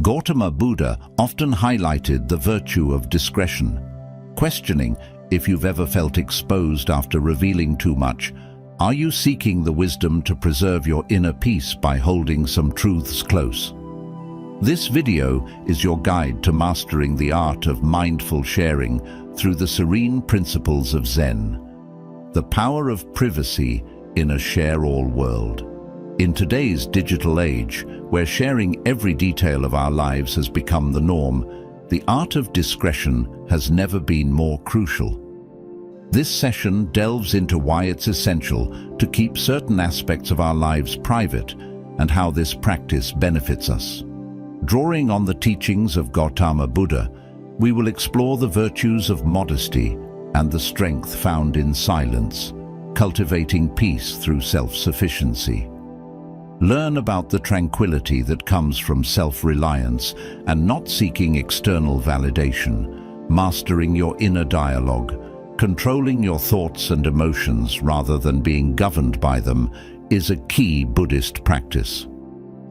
Gautama Buddha often highlighted the virtue of discretion, questioning if you've ever felt exposed after revealing too much. Are you seeking the wisdom to preserve your inner peace by holding some truths close? This video is your guide to mastering the art of mindful sharing through the serene principles of Zen. The power of privacy in a share-all world. In today's digital age, where sharing every detail of our lives has become the norm, the art of discretion has never been more crucial. This session delves into why it's essential to keep certain aspects of our lives private and how this practice benefits us. Drawing on the teachings of Gautama Buddha, we will explore the virtues of modesty and the strength found in silence, cultivating peace through self-sufficiency. Learn about the tranquility that comes from self-reliance and not seeking external validation, mastering your inner dialogue, controlling your thoughts and emotions rather than being governed by them is a key Buddhist practice.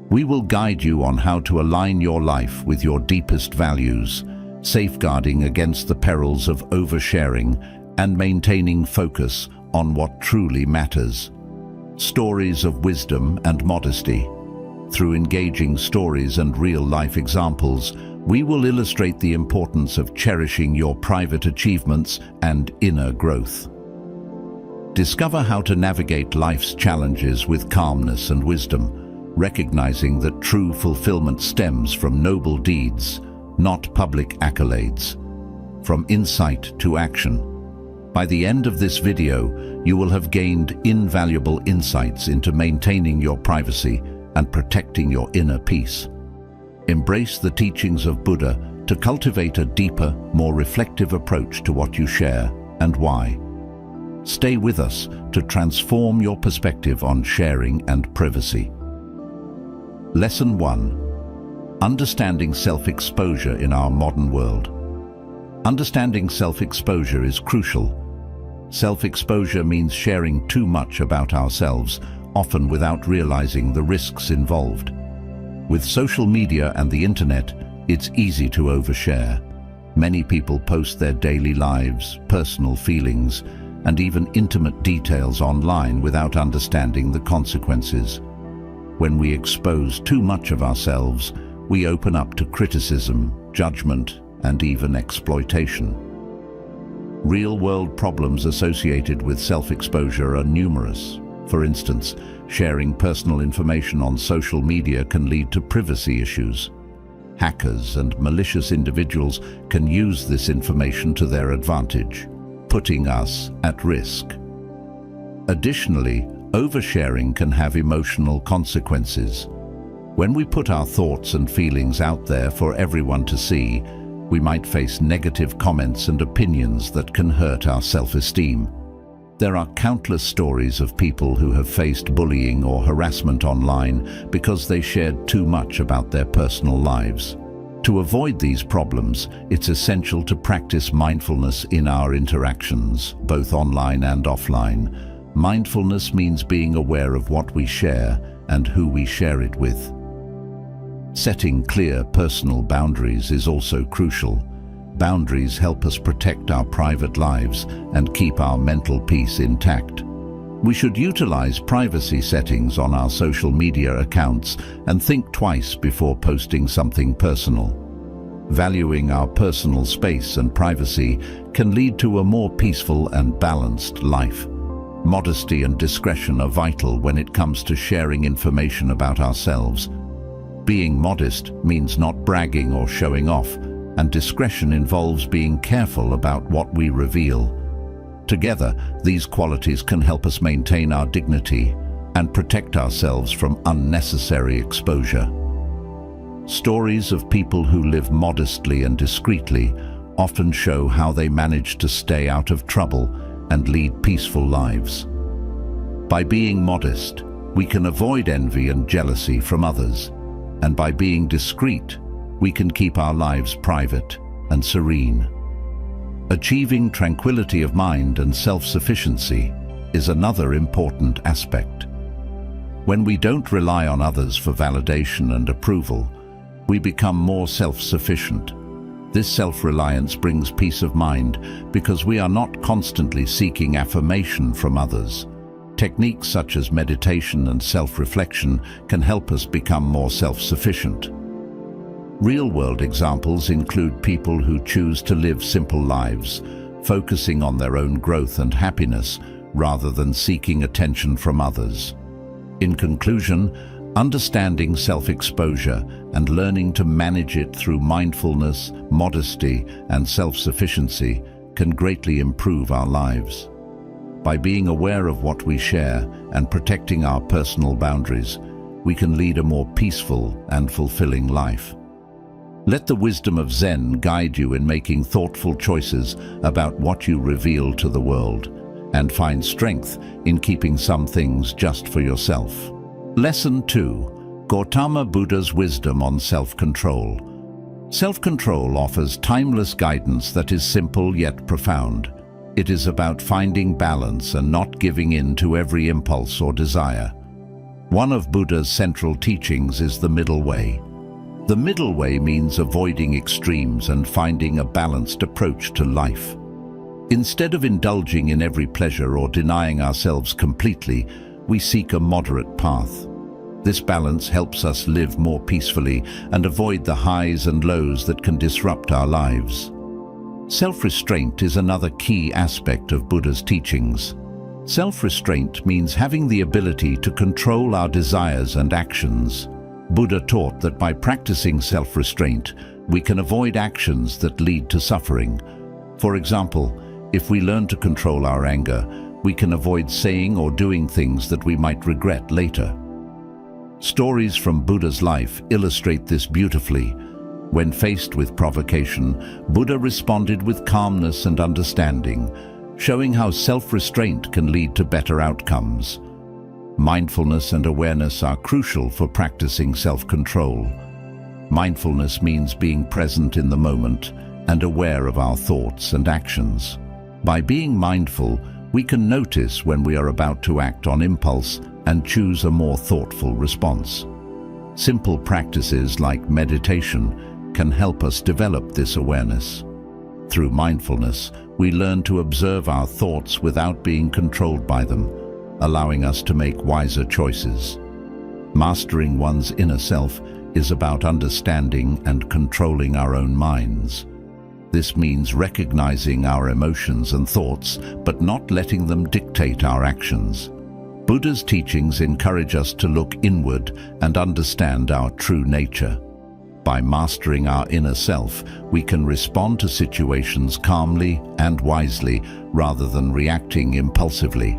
We will guide you on how to align your life with your deepest values, safeguarding against the perils of oversharing and maintaining focus on what truly matters. Stories of wisdom and modesty. Through engaging stories and real-life examples, we will illustrate the importance of cherishing your private achievements and inner growth. Discover how to navigate life's challenges with calmness and wisdom, recognizing that true fulfillment stems from noble deeds, not public accolades. From insight to action. By the end of this video, you will have gained invaluable insights into maintaining your privacy and protecting your inner peace. Embrace the teachings of Buddha to cultivate a deeper, more reflective approach to what you share and why. Stay with us to transform your perspective on sharing and privacy. Lesson 1. Understanding self-exposure in our modern world. Understanding self-exposure is crucial. Self-exposure means sharing too much about ourselves, often without realizing the risks involved. With social media and the internet, it's easy to overshare. Many people post their daily lives, personal feelings, and even intimate details online without understanding the consequences. When we expose too much of ourselves, we open up to criticism, judgment, and even exploitation. Real-world problems associated with self-exposure are numerous. For instance, sharing personal information on social media can lead to privacy issues. Hackers and malicious individuals can use this information to their advantage, putting us at risk. Additionally, oversharing can have emotional consequences. When we put our thoughts and feelings out there for everyone to see, we might face negative comments and opinions that can hurt our self-esteem. There are countless stories of people who have faced bullying or harassment online because they shared too much about their personal lives. To avoid these problems, it's essential to practice mindfulness in our interactions, both online and offline. Mindfulness means being aware of what we share and who we share it with. Setting clear personal boundaries is also crucial. Boundaries help us protect our private lives and keep our mental peace intact. We should utilize privacy settings on our social media accounts and think twice before posting something personal. Valuing our personal space and privacy can lead to a more peaceful and balanced life. Modesty and discretion are vital when it comes to sharing information about ourselves. Being modest means not bragging or showing off, and discretion involves being careful about what we reveal. Together, these qualities can help us maintain our dignity and protect ourselves from unnecessary exposure. Stories of people who live modestly and discreetly often show how they manage to stay out of trouble and lead peaceful lives. By being modest, we can avoid envy and jealousy from others, and by being discreet, we can keep our lives private and serene. Achieving tranquility of mind and self-sufficiency is another important aspect. When we don't rely on others for validation and approval, we become more self-sufficient. This self-reliance brings peace of mind because we are not constantly seeking affirmation from others. Techniques such as meditation and self-reflection can help us become more self-sufficient. Real-world examples include people who choose to live simple lives, focusing on their own growth and happiness rather than seeking attention from others. In conclusion, understanding self-exposure and learning to manage it through mindfulness, modesty, and self-sufficiency can greatly improve our lives. By being aware of what we share and protecting our personal boundaries, we can lead a more peaceful and fulfilling life. Let the wisdom of Zen guide you in making thoughtful choices about what you reveal to the world, and find strength in keeping some things just for yourself. Lesson 2. Gautama Buddha's wisdom on self-control. Self-control offers timeless guidance that is simple yet profound. It is about finding balance and not giving in to every impulse or desire. One of Buddha's central teachings is the middle way. The middle way means avoiding extremes and finding a balanced approach to life. Instead of indulging in every pleasure or denying ourselves completely, we seek a moderate path. This balance helps us live more peacefully and avoid the highs and lows that can disrupt our lives. Self-restraint is another key aspect of Buddha's teachings. Self-restraint means having the ability to control our desires and actions. Buddha taught that by practicing self-restraint, we can avoid actions that lead to suffering. For example, if we learn to control our anger, we can avoid saying or doing things that we might regret later. Stories from Buddha's life illustrate this beautifully. When faced with provocation, Buddha responded with calmness and understanding, showing how self-restraint can lead to better outcomes. Mindfulness and awareness are crucial for practicing self-control. Mindfulness means being present in the moment and aware of our thoughts and actions. By being mindful, we can notice when we are about to act on impulse and choose a more thoughtful response. Simple practices like meditation can help us develop this awareness. Through mindfulness, we learn to observe our thoughts without being controlled by them, allowing us to make wiser choices. Mastering one's inner self is about understanding and controlling our own minds. This means recognizing our emotions and thoughts, but not letting them dictate our actions. Buddha's teachings encourage us to look inward and understand our true nature. By mastering our inner self, we can respond to situations calmly and wisely rather than reacting impulsively.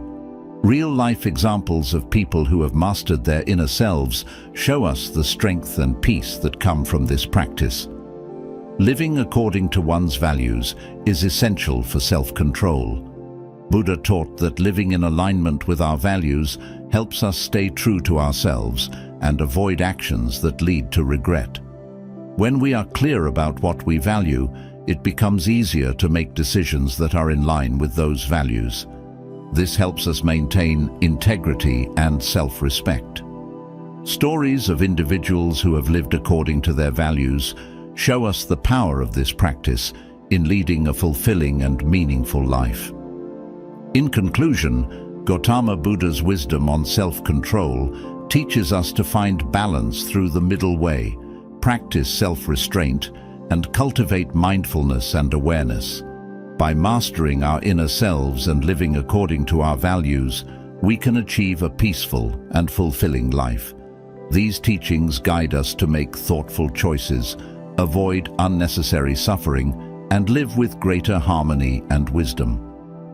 Real-life examples of people who have mastered their inner selves show us the strength and peace that come from this practice. Living according to one's values is essential for self-control. Buddha taught that living in alignment with our values helps us stay true to ourselves and avoid actions that lead to regret. When we are clear about what we value, it becomes easier to make decisions that are in line with those values. This helps us maintain integrity and self-respect. Stories of individuals who have lived according to their values show us the power of this practice in leading a fulfilling and meaningful life. In conclusion, Gautama Buddha's wisdom on self-control teaches us to find balance through the middle way, practice self-restraint, and cultivate mindfulness and awareness. By mastering our inner selves and living according to our values, we can achieve a peaceful and fulfilling life. These teachings guide us to make thoughtful choices, avoid unnecessary suffering, and live with greater harmony and wisdom.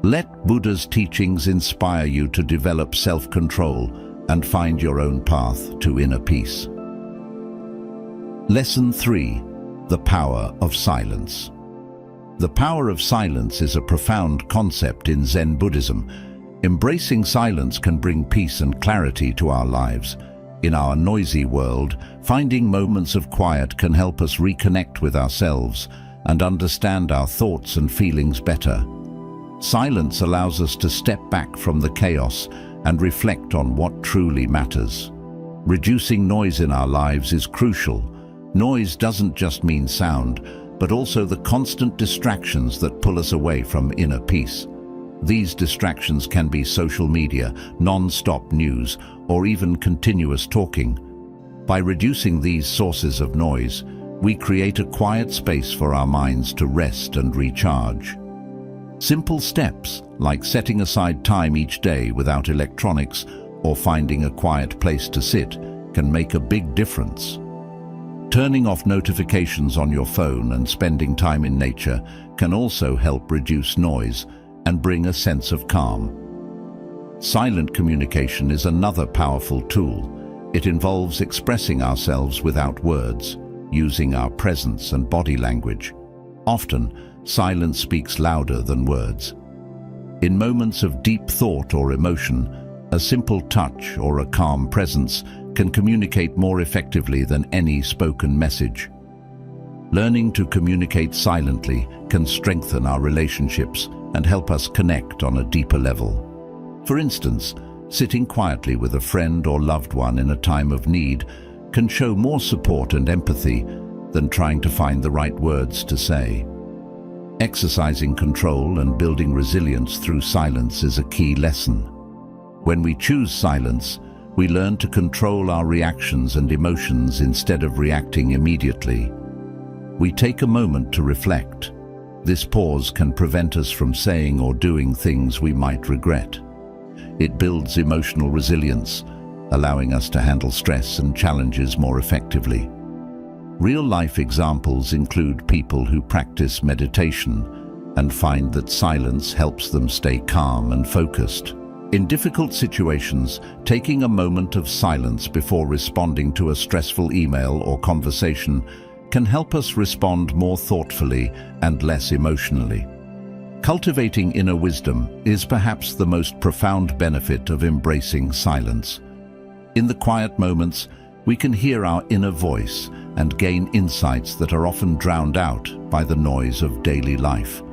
Let Buddha's teachings inspire you to develop self-control and find your own path to inner peace. Lesson 3. The power of silence. The power of silence is a profound concept in Zen Buddhism. Embracing silence can bring peace and clarity to our lives. In our noisy world, finding moments of quiet can help us reconnect with ourselves and understand our thoughts and feelings better. Silence allows us to step back from the chaos and reflect on what truly matters. Reducing noise in our lives is crucial. Noise doesn't just mean sound, but also the constant distractions that pull us away from inner peace. These distractions can be social media, non-stop news, or even continuous talking. By reducing these sources of noise, we create a quiet space for our minds to rest and recharge. Simple steps, like setting aside time each day without electronics or finding a quiet place to sit, can make a big difference. Turning off notifications on your phone and spending time in nature can also help reduce noise and bring a sense of calm. Silent communication is another powerful tool. It involves expressing ourselves without words, using our presence and body language. Often, silence speaks louder than words. In moments of deep thought or emotion, a simple touch or a calm presence can communicate more effectively than any spoken message. Learning to communicate silently can strengthen our relationships and help us connect on a deeper level. For instance, sitting quietly with a friend or loved one in a time of need can show more support and empathy than trying to find the right words to say. Exercising control and building resilience through silence is a key lesson. When we choose silence, we learn to control our reactions and emotions instead of reacting immediately. We take a moment to reflect. This pause can prevent us from saying or doing things we might regret. It builds emotional resilience, allowing us to handle stress and challenges more effectively. Real-life examples include people who practice meditation and find that silence helps them stay calm and focused. In difficult situations, taking a moment of silence before responding to a stressful email or conversation can help us respond more thoughtfully and less emotionally. Cultivating inner wisdom is perhaps the most profound benefit of embracing silence. In the quiet moments, we can hear our inner voice and gain insights that are often drowned out by the noise of daily life.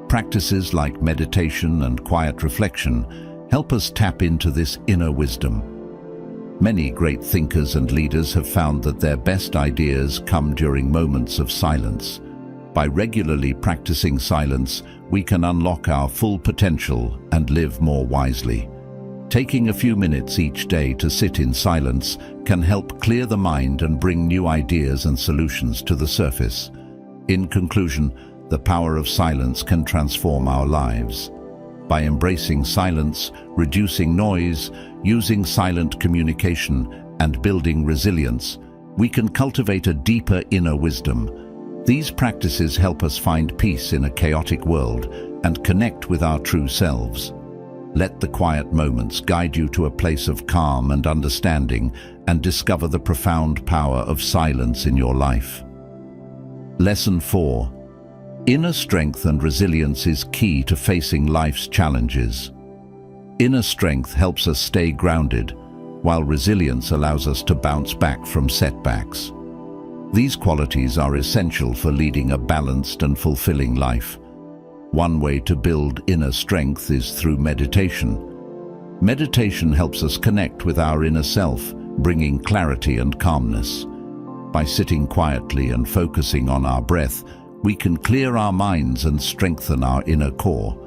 Practices like meditation and quiet reflection help us tap into this inner wisdom. Many great thinkers and leaders have found that their best ideas come during moments of silence. By regularly practicing silence, we can unlock our full potential and live more wisely. Taking a few minutes each day to sit in silence can help clear the mind and bring new ideas and solutions to the surface. In conclusion, the power of silence can transform our lives. By embracing silence, reducing noise, using silent communication, and building resilience, we can cultivate a deeper inner wisdom. These practices help us find peace in a chaotic world and connect with our true selves. Let the quiet moments guide you to a place of calm and understanding, and discover the profound power of silence in your life. Lesson 4. Inner strength and resilience is key to facing life's challenges. Inner strength helps us stay grounded, while resilience allows us to bounce back from setbacks. These qualities are essential for leading a balanced and fulfilling life. One way to build inner strength is through meditation. Meditation helps us connect with our inner self, bringing clarity and calmness. By sitting quietly and focusing on our breath, we can clear our minds and strengthen our inner core.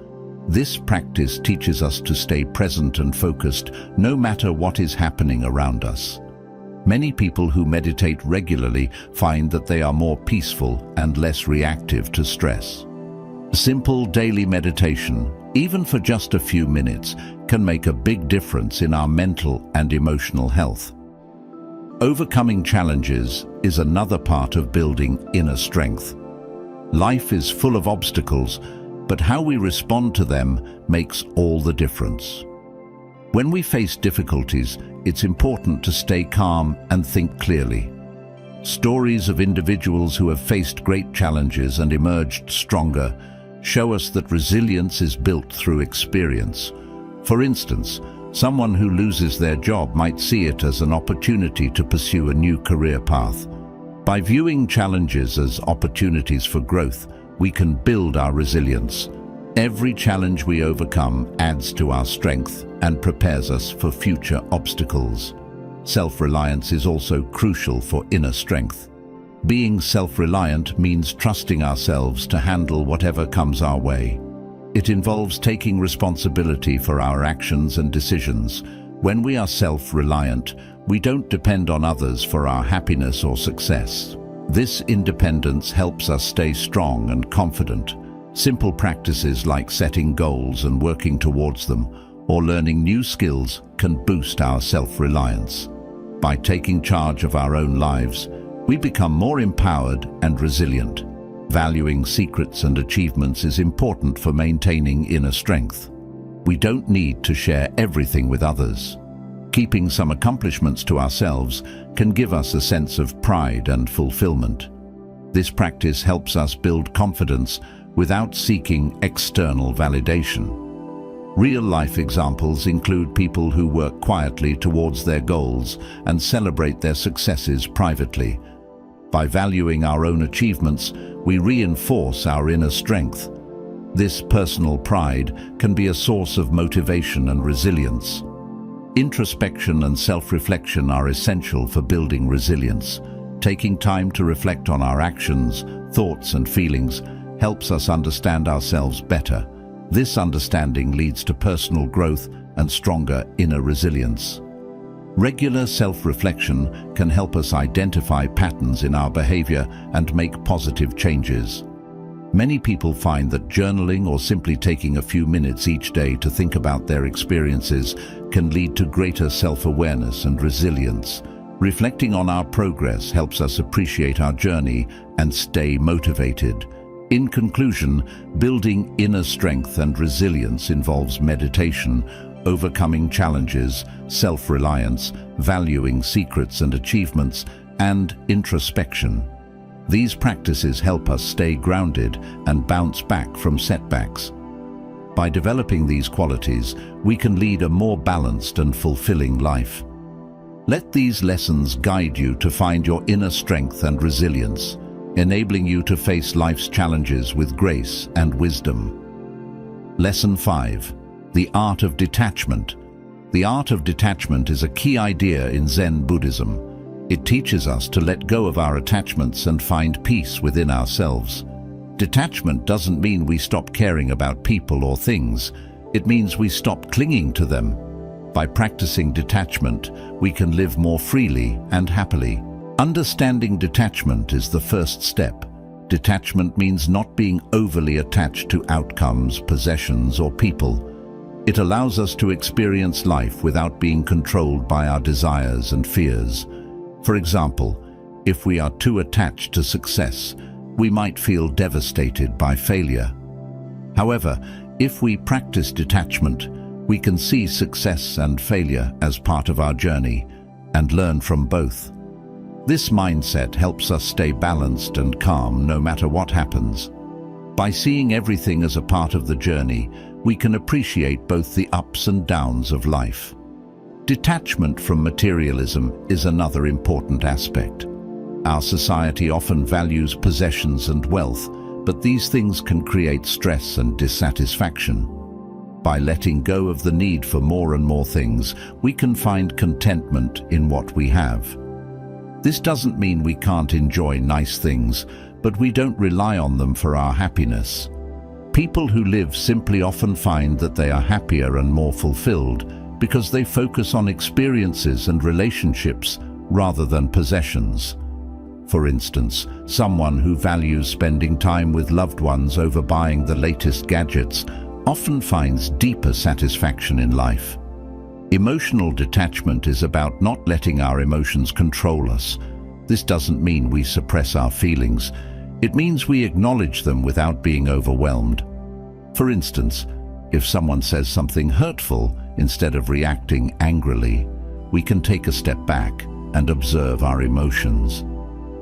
This practice teaches us to stay present and focused no matter what is happening around us. Many people who meditate regularly find that they are more peaceful and less reactive to stress. Simple daily meditation, even for just a few minutes, can make a big difference in our mental and emotional health. Overcoming challenges is another part of building inner strength. Life is full of obstacles, but how we respond to them makes all the difference. When we face difficulties, it's important to stay calm and think clearly. Stories of individuals who have faced great challenges and emerged stronger show us that resilience is built through experience. For instance, someone who loses their job might see it as an opportunity to pursue a new career path. By viewing challenges as opportunities for growth, we can build our resilience. Every challenge we overcome adds to our strength and prepares us for future obstacles. Self-reliance is also crucial for inner strength. Being self-reliant means trusting ourselves to handle whatever comes our way. It involves taking responsibility for our actions and decisions. When we are self-reliant, we don't depend on others for our happiness or success. This independence helps us stay strong and confident. Simple practices like setting goals and working towards them, or learning new skills, can boost our self-reliance. By taking charge of our own lives, we become more empowered and resilient. Valuing secrets and achievements is important for maintaining inner strength. We don't need to share everything with others. Keeping some accomplishments to ourselves can give us a sense of pride and fulfillment. This practice helps us build confidence without seeking external validation. Real-life examples include people who work quietly towards their goals and celebrate their successes privately. By valuing our own achievements, we reinforce our inner strength. This personal pride can be a source of motivation and resilience. Introspection and self-reflection are essential for building resilience. Taking time to reflect on our actions, thoughts, and feelings helps us understand ourselves better. This understanding leads to personal growth and stronger inner resilience. Regular self-reflection can help us identify patterns in our behavior and make positive changes. Many people find that journaling or simply taking a few minutes each day to think about their experiences can lead to greater self-awareness and resilience. Reflecting on our progress helps us appreciate our journey and stay motivated. In conclusion, building inner strength and resilience involves meditation, overcoming challenges, self-reliance, valuing secrets and achievements, and introspection. These practices help us stay grounded and bounce back from setbacks. By developing these qualities, we can lead a more balanced and fulfilling life. Let these lessons guide you to find your inner strength and resilience, enabling you to face life's challenges with grace and wisdom. Lesson 5. The Art of Detachment. The Art of Detachment is a key idea in Zen Buddhism. It teaches us to let go of our attachments and find peace within ourselves. Detachment doesn't mean we stop caring about people or things. It means we stop clinging to them. By practicing detachment, we can live more freely and happily. Understanding detachment is the first step. Detachment means not being overly attached to outcomes, possessions, or people. It allows us to experience life without being controlled by our desires and fears. For example, if we are too attached to success, we might feel devastated by failure. However, if we practice detachment, we can see success and failure as part of our journey and learn from both. This mindset helps us stay balanced and calm no matter what happens. By seeing everything as a part of the journey, we can appreciate both the ups and downs of life. Detachment from materialism is another important aspect. Our society often values possessions and wealth, but these things can create stress and dissatisfaction. By letting go of the need for more and more things, we can find contentment in what we have. This doesn't mean we can't enjoy nice things, but we don't rely on them for our happiness. People who live simply often find that they are happier and more fulfilled because they focus on experiences and relationships rather than possessions. For instance, someone who values spending time with loved ones over buying the latest gadgets often finds deeper satisfaction in life. Emotional detachment is about not letting our emotions control us. This doesn't mean we suppress our feelings. It means we acknowledge them without being overwhelmed. For instance, if someone says something hurtful, instead of reacting angrily, we can take a step back and observe our emotions.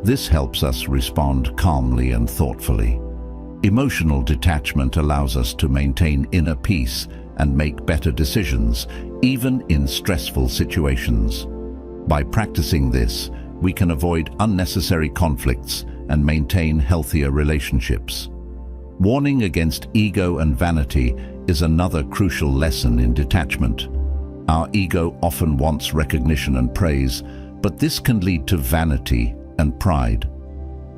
This helps us respond calmly and thoughtfully. Emotional detachment allows us to maintain inner peace and make better decisions, even in stressful situations. By practicing this, we can avoid unnecessary conflicts and maintain healthier relationships. Warning against ego and vanity is another crucial lesson in detachment. Our ego often wants recognition and praise, but this can lead to vanity and pride.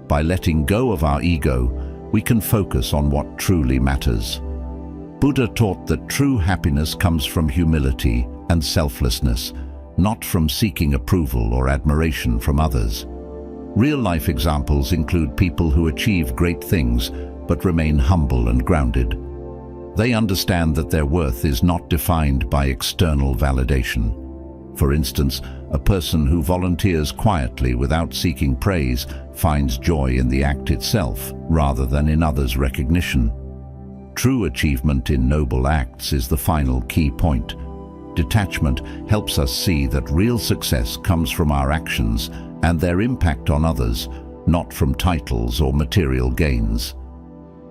By letting go of our ego, we can focus on what truly matters. Buddha taught that true happiness comes from humility and selflessness, not from seeking approval or admiration from others. Real-life examples include people who achieve great things but remain humble and grounded. They understand that their worth is not defined by external validation. For instance, a person who volunteers quietly without seeking praise finds joy in the act itself rather than in others' recognition. True achievement in noble acts is the final key point. Detachment helps us see that real success comes from our actions and their impact on others, not from titles or material gains.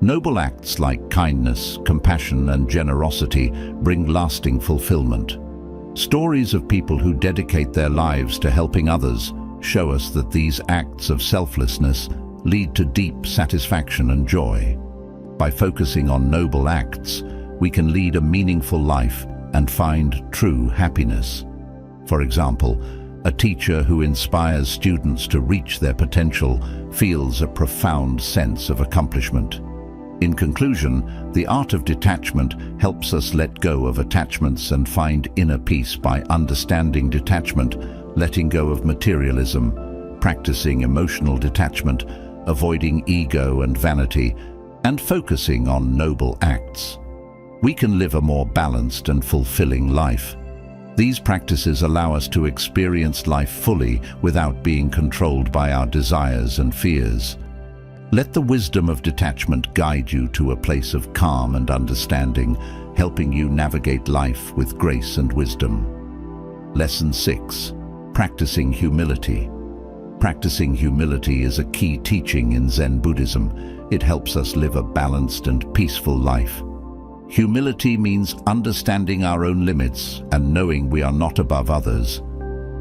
Noble acts like kindness, compassion, and generosity bring lasting fulfillment. Stories of people who dedicate their lives to helping others show us that these acts of selflessness lead to deep satisfaction and joy. By focusing on noble acts, we can lead a meaningful life and find true happiness. For example, a teacher who inspires students to reach their potential feels a profound sense of accomplishment. In conclusion, the art of detachment helps us let go of attachments and find inner peace by understanding detachment, letting go of materialism, practicing emotional detachment, avoiding ego and vanity, and focusing on noble acts. We can live a more balanced and fulfilling life. These practices allow us to experience life fully without being controlled by our desires and fears. Let the wisdom of detachment guide you to a place of calm and understanding, helping you navigate life with grace and wisdom. Lesson 6. Practicing humility. Practicing humility is a key teaching in Zen Buddhism. It helps us live a balanced and peaceful life. Humility means understanding our own limits and knowing we are not above others.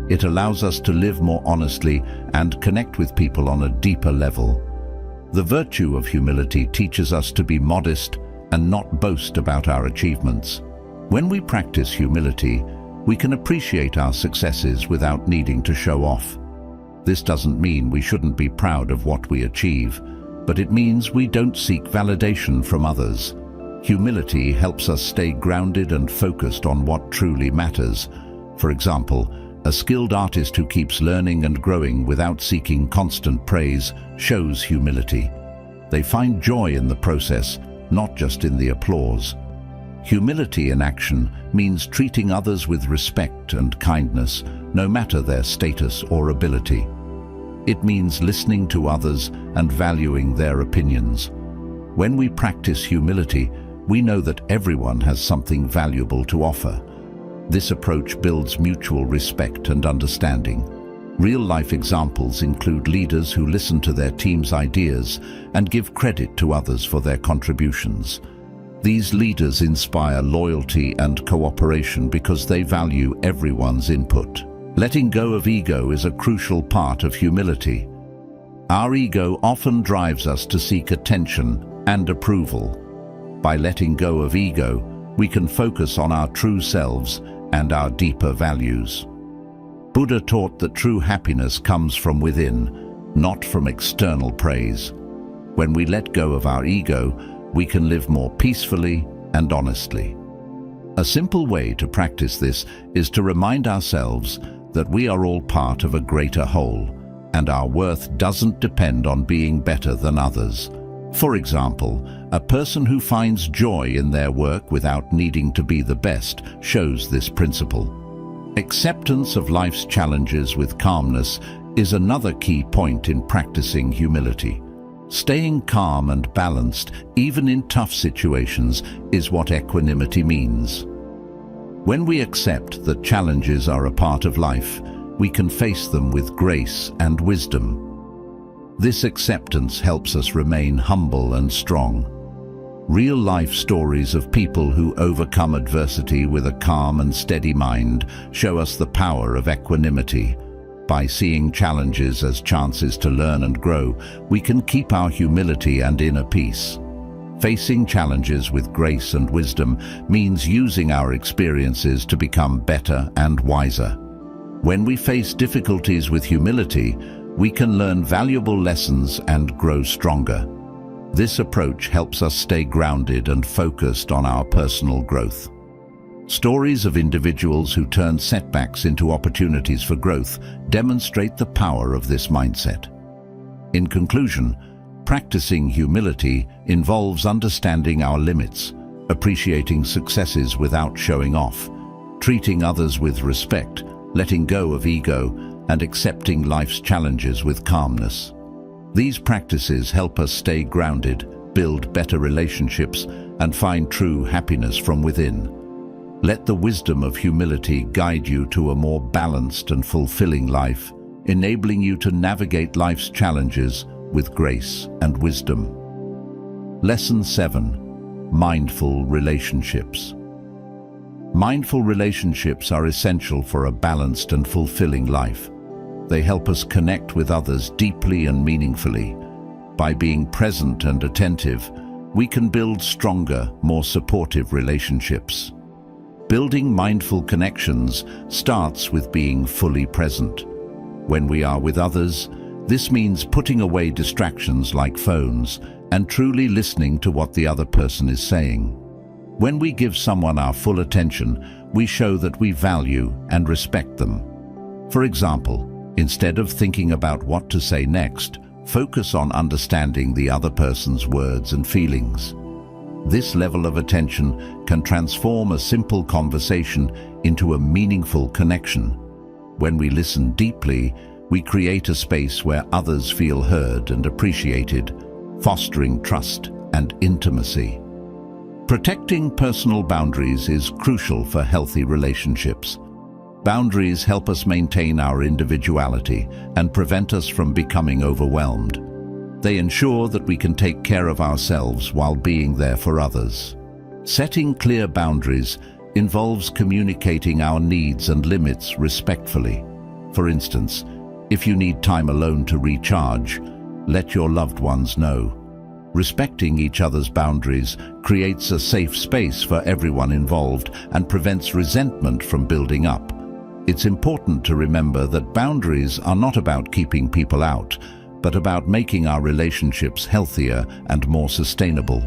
It allows us to live more honestly and connect with people on a deeper level. The virtue of humility teaches us to be modest and not boast about our achievements. When we practice humility, we can appreciate our successes without needing to show off. This doesn't mean we shouldn't be proud of what we achieve, but it means we don't seek validation from others. Humility helps us stay grounded and focused on what truly matters. For example, a skilled artist who keeps learning and growing without seeking constant praise shows humility. They find joy in the process, not just in the applause. Humility in action means treating others with respect and kindness, no matter their status or ability. It means listening to others and valuing their opinions. When we practice humility, we know that everyone has something valuable to offer. This approach builds mutual respect and understanding. Real-life examples include leaders who listen to their team's ideas and give credit to others for their contributions. These leaders inspire loyalty and cooperation because they value everyone's input. Letting go of ego is a crucial part of humility. Our ego often drives us to seek attention and approval. By letting go of ego, we can focus on our true selves and our deeper values. Buddha taught that true happiness comes from within, not from external praise. When we let go of our ego, we can live more peacefully and honestly. A simple way to practice this is to remind ourselves that we are all part of a greater whole, and our worth doesn't depend on being better than others. For example, a person who finds joy in their work without needing to be the best shows this principle. Acceptance of life's challenges with calmness is another key point in practicing humility. Staying calm and balanced, even in tough situations, is what equanimity means. When we accept that challenges are a part of life, we can face them with grace and wisdom. This acceptance helps us remain humble and strong. Real-life stories of people who overcome adversity with a calm and steady mind show us the power of equanimity. By seeing challenges as chances to learn and grow, we can keep our humility and inner peace. Facing challenges with grace and wisdom means using our experiences to become better and wiser. When we face difficulties with humility, we can learn valuable lessons and grow stronger. This approach helps us stay grounded and focused on our personal growth. Stories of individuals who turn setbacks into opportunities for growth demonstrate the power of this mindset. In conclusion, practicing humility involves understanding our limits, appreciating successes without showing off, treating others with respect, letting go of ego, and accepting life's challenges with calmness. These practices help us stay grounded, build better relationships, and find true happiness from within. Let the wisdom of humility guide you to a more balanced and fulfilling life, enabling you to navigate life's challenges with grace and wisdom. Lesson 7. Mindful relationships. Mindful relationships are essential for a balanced and fulfilling life. They help us connect with others deeply and meaningfully. By being present and attentive, we can build stronger, more supportive relationships. Building mindful connections starts with being fully present. When we are with others, this means putting away distractions like phones and truly listening to what the other person is saying. When we give someone our full attention, we show that we value and respect them. For example, instead of thinking about what to say next, focus on understanding the other person's words and feelings. This level of attention can transform a simple conversation into a meaningful connection. When we listen deeply, we create a space where others feel heard and appreciated, fostering trust and intimacy. Protecting personal boundaries is crucial for healthy relationships. Boundaries help us maintain our individuality and prevent us from becoming overwhelmed. They ensure that we can take care of ourselves while being there for others. Setting clear boundaries involves communicating our needs and limits respectfully. For instance, if you need time alone to recharge, let your loved ones know. Respecting each other's boundaries creates a safe space for everyone involved and prevents resentment from building up. It's important to remember that boundaries are not about keeping people out, but about making our relationships healthier and more sustainable.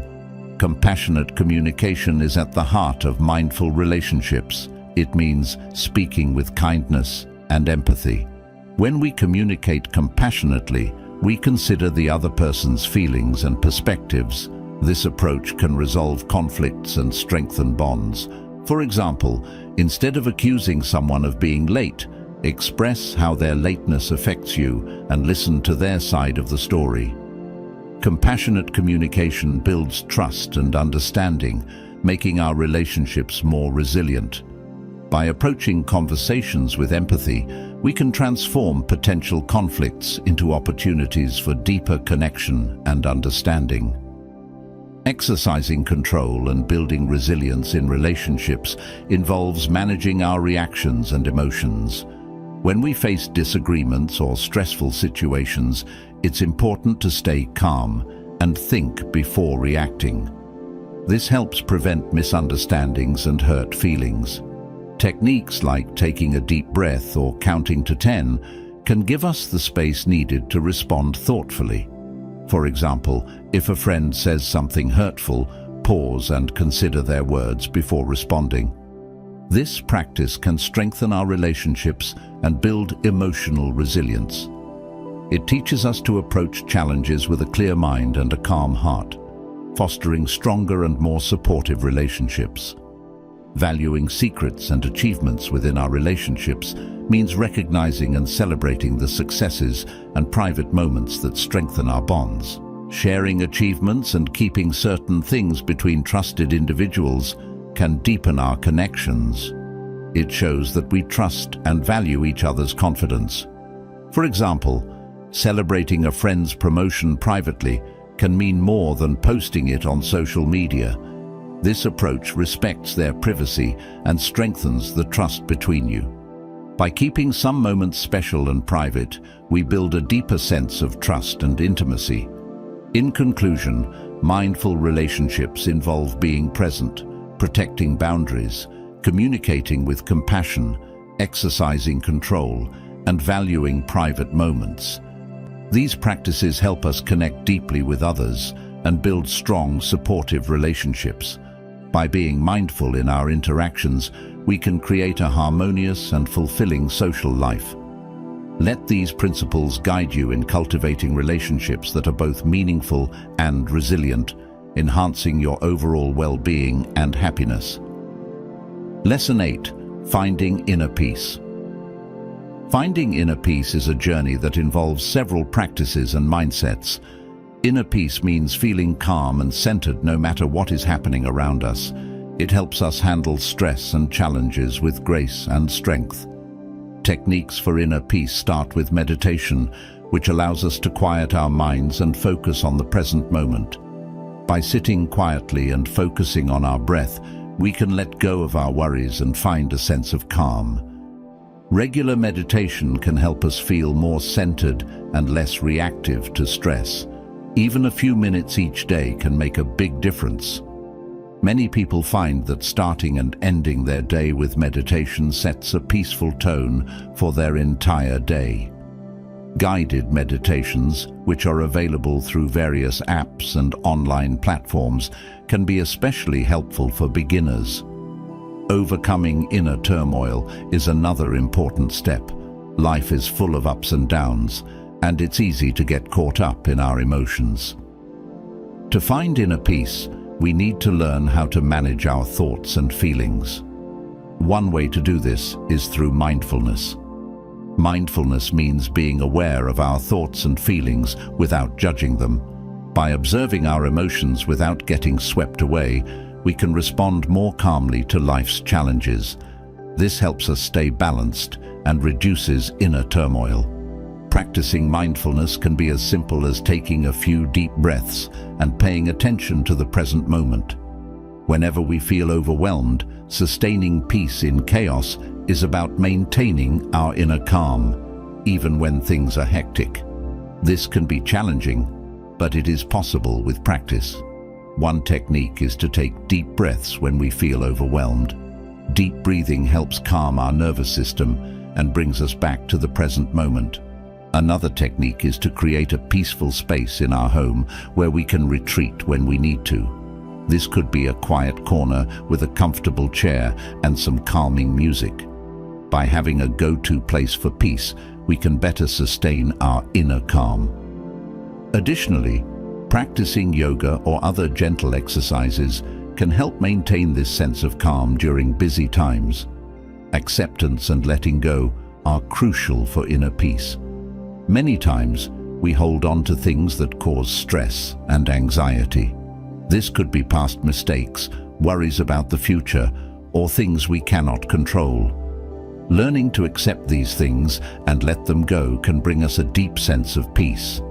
Compassionate communication is at the heart of mindful relationships. It means speaking with kindness and empathy. When we communicate compassionately, we consider the other person's feelings and perspectives. This approach can resolve conflicts and strengthen bonds. For example, instead of accusing someone of being late, express how their lateness affects you and listen to their side of the story. Compassionate communication builds trust and understanding, making our relationships more resilient. By approaching conversations with empathy, we can transform potential conflicts into opportunities for deeper connection and understanding. Exercising control and building resilience in relationships involves managing our reactions and emotions. When we face disagreements or stressful situations, it's important to stay calm and think before reacting. This helps prevent misunderstandings and hurt feelings. Techniques like taking a deep breath or counting to 10 can give us the space needed to respond thoughtfully. For example, if a friend says something hurtful, pause and consider their words before responding. This practice can strengthen our relationships and build emotional resilience. It teaches us to approach challenges with a clear mind and a calm heart, fostering stronger and more supportive relationships. Valuing secrets and achievements within our relationships means recognizing and celebrating the successes and private moments that strengthen our bonds. Sharing achievements and keeping certain things between trusted individuals can deepen our connections. It shows that we trust and value each other's confidence. For example, celebrating a friend's promotion privately can mean more than posting it on social media. This approach respects their privacy and strengthens the trust between you. By keeping some moments special and private, we build a deeper sense of trust and intimacy. In conclusion, mindful relationships involve being present, protecting boundaries, communicating with compassion, exercising control, and valuing private moments. These practices help us connect deeply with others and build strong, supportive relationships. By being mindful in our interactions, we can create a harmonious and fulfilling social life. Let these principles guide you in cultivating relationships that are both meaningful and resilient, enhancing your overall well-being and happiness. Lesson 8. Finding Inner Peace. Finding inner peace is a journey that involves several practices and mindsets. Inner peace means feeling calm and centered no matter what is happening around us. It helps us handle stress and challenges with grace and strength. Techniques for inner peace start with meditation, which allows us to quiet our minds and focus on the present moment. By sitting quietly and focusing on our breath, we can let go of our worries and find a sense of calm. Regular meditation can help us feel more centered and less reactive to stress. Even a few minutes each day can make a big difference. Many people find that starting and ending their day with meditation sets a peaceful tone for their entire day. Guided meditations, which are available through various apps and online platforms, can be especially helpful for beginners. Overcoming inner turmoil is another important step. Life is full of ups and downs, and it's easy to get caught up in our emotions. To find inner peace, we need to learn how to manage our thoughts and feelings. One way to do this is through mindfulness. Mindfulness means being aware of our thoughts and feelings without judging them. By observing our emotions without getting swept away, we can respond more calmly to life's challenges. This helps us stay balanced and reduces inner turmoil. Practicing mindfulness can be as simple as taking a few deep breaths and paying attention to the present moment. Whenever we feel overwhelmed, sustaining peace in chaos is about maintaining our inner calm, even when things are hectic. This can be challenging, but it is possible with practice. One technique is to take deep breaths when we feel overwhelmed. Deep breathing helps calm our nervous system and brings us back to the present moment. Another technique is to create a peaceful space in our home where we can retreat when we need to. This could be a quiet corner with a comfortable chair and some calming music. By having a go-to place for peace, we can better sustain our inner calm. Additionally, practicing yoga or other gentle exercises can help maintain this sense of calm during busy times. Acceptance and letting go are crucial for inner peace. Many times, we hold on to things that cause stress and anxiety. This could be past mistakes, worries about the future, or things we cannot control. Learning to accept these things and let them go can bring us a deep sense of peace.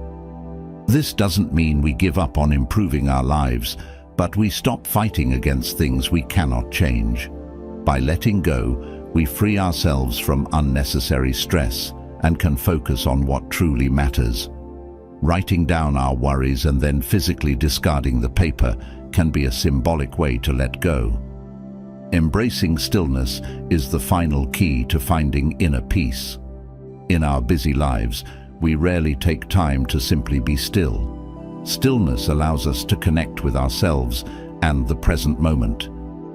This doesn't mean we give up on improving our lives, but we stop fighting against things we cannot change. By letting go, we free ourselves from unnecessary stress and can focus on what truly matters. Writing down our worries and then physically discarding the paper can be a symbolic way to let go. Embracing stillness is the final key to finding inner peace. In our busy lives, we rarely take time to simply be still. Stillness allows us to connect with ourselves and the present moment.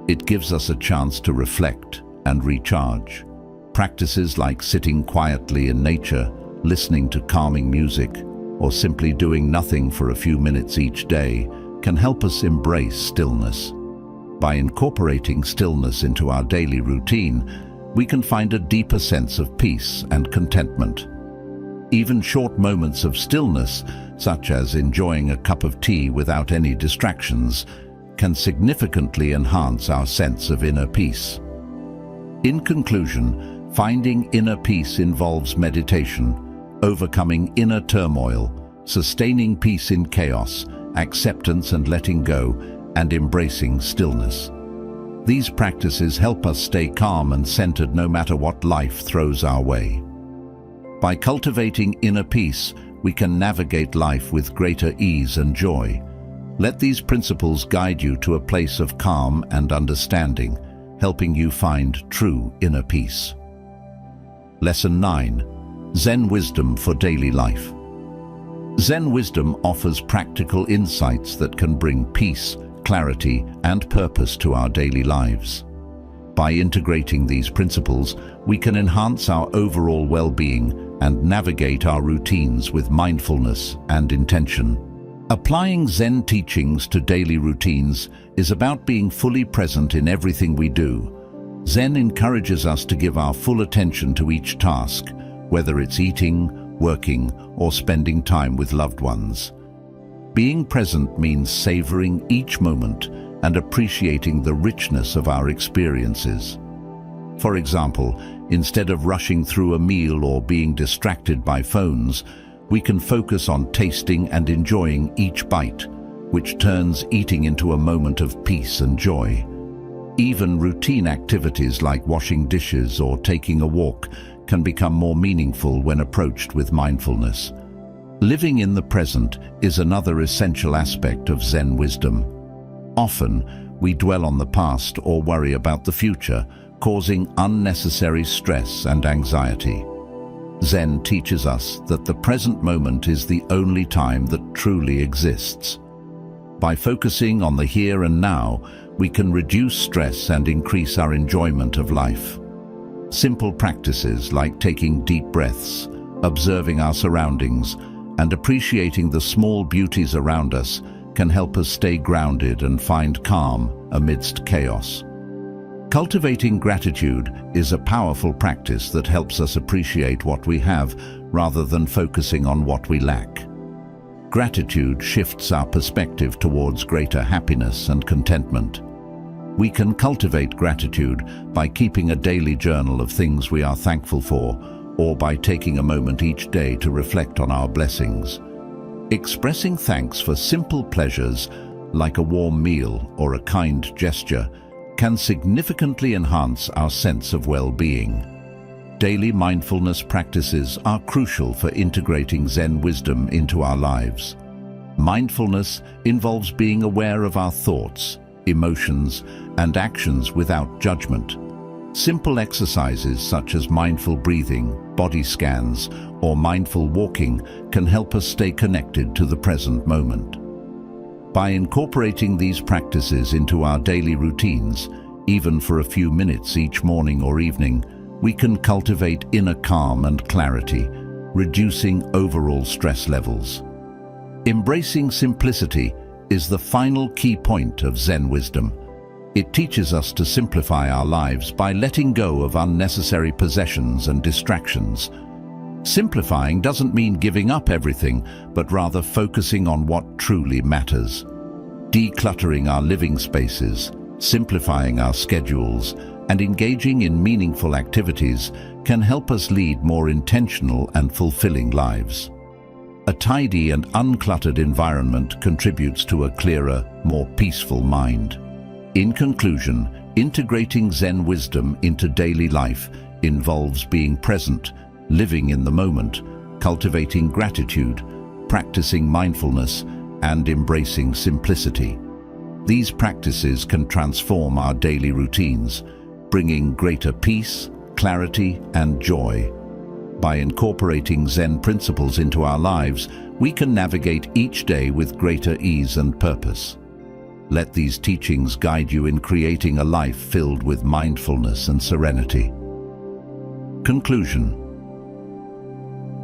It gives us a chance to reflect and recharge. Practices like sitting quietly in nature, listening to calming music, or simply doing nothing for a few minutes each day can help us embrace stillness. By incorporating stillness into our daily routine, we can find a deeper sense of peace and contentment. Even short moments of stillness, such as enjoying a cup of tea without any distractions, can significantly enhance our sense of inner peace. In conclusion, finding inner peace involves meditation, overcoming inner turmoil, sustaining peace in chaos, acceptance and letting go, and embracing stillness. These practices help us stay calm and centered no matter what life throws our way. By cultivating inner peace, we can navigate life with greater ease and joy. Let these principles guide you to a place of calm and understanding, helping you find true inner peace. Lesson 9. Zen Wisdom for Daily Life. Zen wisdom offers practical insights that can bring peace, clarity, and purpose to our daily lives. By integrating these principles, we can enhance our overall well-being and navigate our routines with mindfulness and intention. Applying Zen teachings to daily routines is about being fully present in everything we do. Zen encourages us to give our full attention to each task, whether it's eating, working, or spending time with loved ones. Being present means savoring each moment and appreciating the richness of our experiences. For example, instead of rushing through a meal or being distracted by phones, we can focus on tasting and enjoying each bite, which turns eating into a moment of peace and joy. Even routine activities like washing dishes or taking a walk can become more meaningful when approached with mindfulness. Living in the present is another essential aspect of Zen wisdom. Often, we dwell on the past or worry about the future, causing unnecessary stress and anxiety. Zen teaches us that the present moment is the only time that truly exists. By focusing on the here and now, we can reduce stress and increase our enjoyment of life. Simple practices like taking deep breaths, observing our surroundings, and appreciating the small beauties around us can help us stay grounded and find calm amidst chaos. Cultivating gratitude is a powerful practice that helps us appreciate what we have rather than focusing on what we lack. Gratitude shifts our perspective towards greater happiness and contentment. We can cultivate gratitude by keeping a daily journal of things we are thankful for, or by taking a moment each day to reflect on our blessings. Expressing thanks for simple pleasures, like a warm meal or a kind gesture, can significantly enhance our sense of well-being. Daily mindfulness practices are crucial for integrating Zen wisdom into our lives. Mindfulness involves being aware of our thoughts, emotions, and actions without judgment. Simple exercises such as mindful breathing, body scans, or mindful walking can help us stay connected to the present moment. By incorporating these practices into our daily routines, even for a few minutes each morning or evening, we can cultivate inner calm and clarity, reducing overall stress levels. Embracing simplicity is the final key point of Zen wisdom. It teaches us to simplify our lives by letting go of unnecessary possessions and distractions. Simplifying doesn't mean giving up everything, but rather focusing on what truly matters. Decluttering our living spaces, simplifying our schedules, and engaging in meaningful activities can help us lead more intentional and fulfilling lives. A tidy and uncluttered environment contributes to a clearer, more peaceful mind. In conclusion, integrating Zen wisdom into daily life involves being present, living in the moment, cultivating gratitude, practicing mindfulness, and embracing simplicity. These practices can transform our daily routines, bringing greater peace, clarity, and joy. By incorporating Zen principles into our lives, we can navigate each day with greater ease and purpose. Let these teachings guide you in creating a life filled with mindfulness and serenity. Conclusion.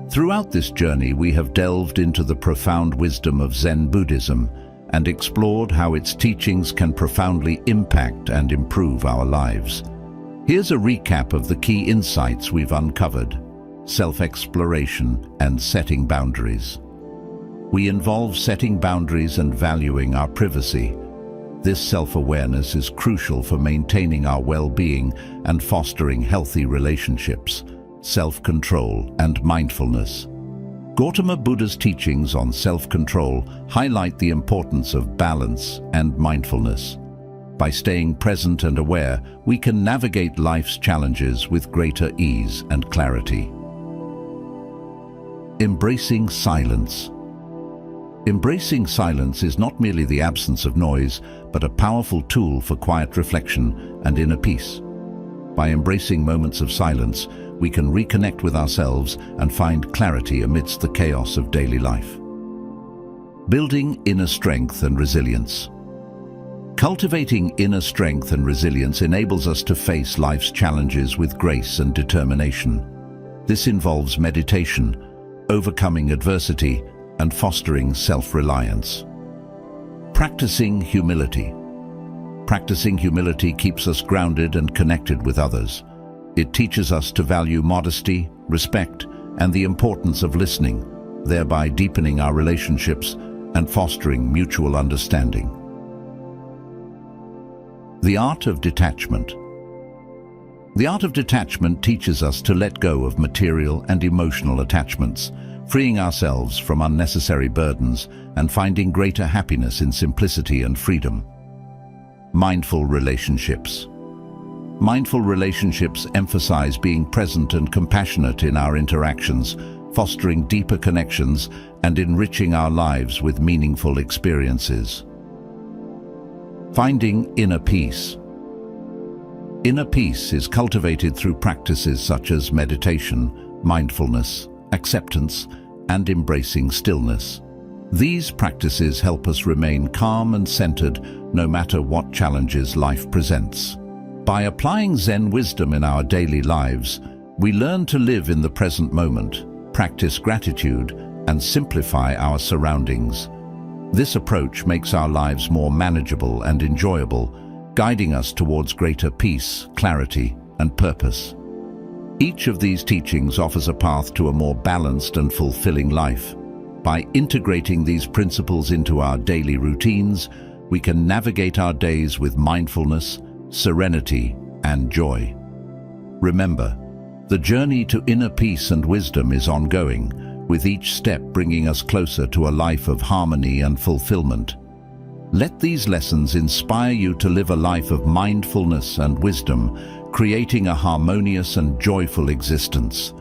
Throughout this journey, we have delved into the profound wisdom of Zen Buddhism and explored how its teachings can profoundly impact and improve our lives. Here's a recap of the key insights we've uncovered: self-exploration and setting boundaries. We involve setting boundaries and valuing our privacy. This self-awareness is crucial for maintaining our well-being and fostering healthy relationships, self-control, and mindfulness. Gautama Buddha's teachings on self-control highlight the importance of balance and mindfulness. By staying present and aware, we can navigate life's challenges with greater ease and clarity. Embracing silence. Embracing silence is not merely the absence of noise, but a powerful tool for quiet reflection and inner peace. By embracing moments of silence, we can reconnect with ourselves and find clarity amidst the chaos of daily life. Building inner strength and resilience. Cultivating inner strength and resilience enables us to face life's challenges with grace and determination. This involves meditation, overcoming adversity, and fostering self-reliance. Practicing humility. Practicing humility keeps us grounded and connected with others. It teaches us to value modesty, respect, and the importance of listening, thereby deepening our relationships and fostering mutual understanding. The Art of Detachment. The Art of Detachment teaches us to let go of material and emotional attachments, freeing ourselves from unnecessary burdens and finding greater happiness in simplicity and freedom. Mindful relationships. Mindful relationships emphasize being present and compassionate in our interactions, fostering deeper connections and enriching our lives with meaningful experiences. Finding inner peace. Inner peace is cultivated through practices such as meditation, mindfulness, acceptance, and embracing stillness. These practices help us remain calm and centered no matter what challenges life presents. By applying Zen wisdom in our daily lives, we learn to live in the present moment, practice gratitude, and simplify our surroundings. This approach makes our lives more manageable and enjoyable, guiding us towards greater peace, clarity, and purpose. Each of these teachings offers a path to a more balanced and fulfilling life. By integrating these principles into our daily routines, we can navigate our days with mindfulness, serenity, and joy. Remember, the journey to inner peace and wisdom is ongoing, with each step bringing us closer to a life of harmony and fulfillment. Let these lessons inspire you to live a life of mindfulness and wisdom, creating a harmonious and joyful existence.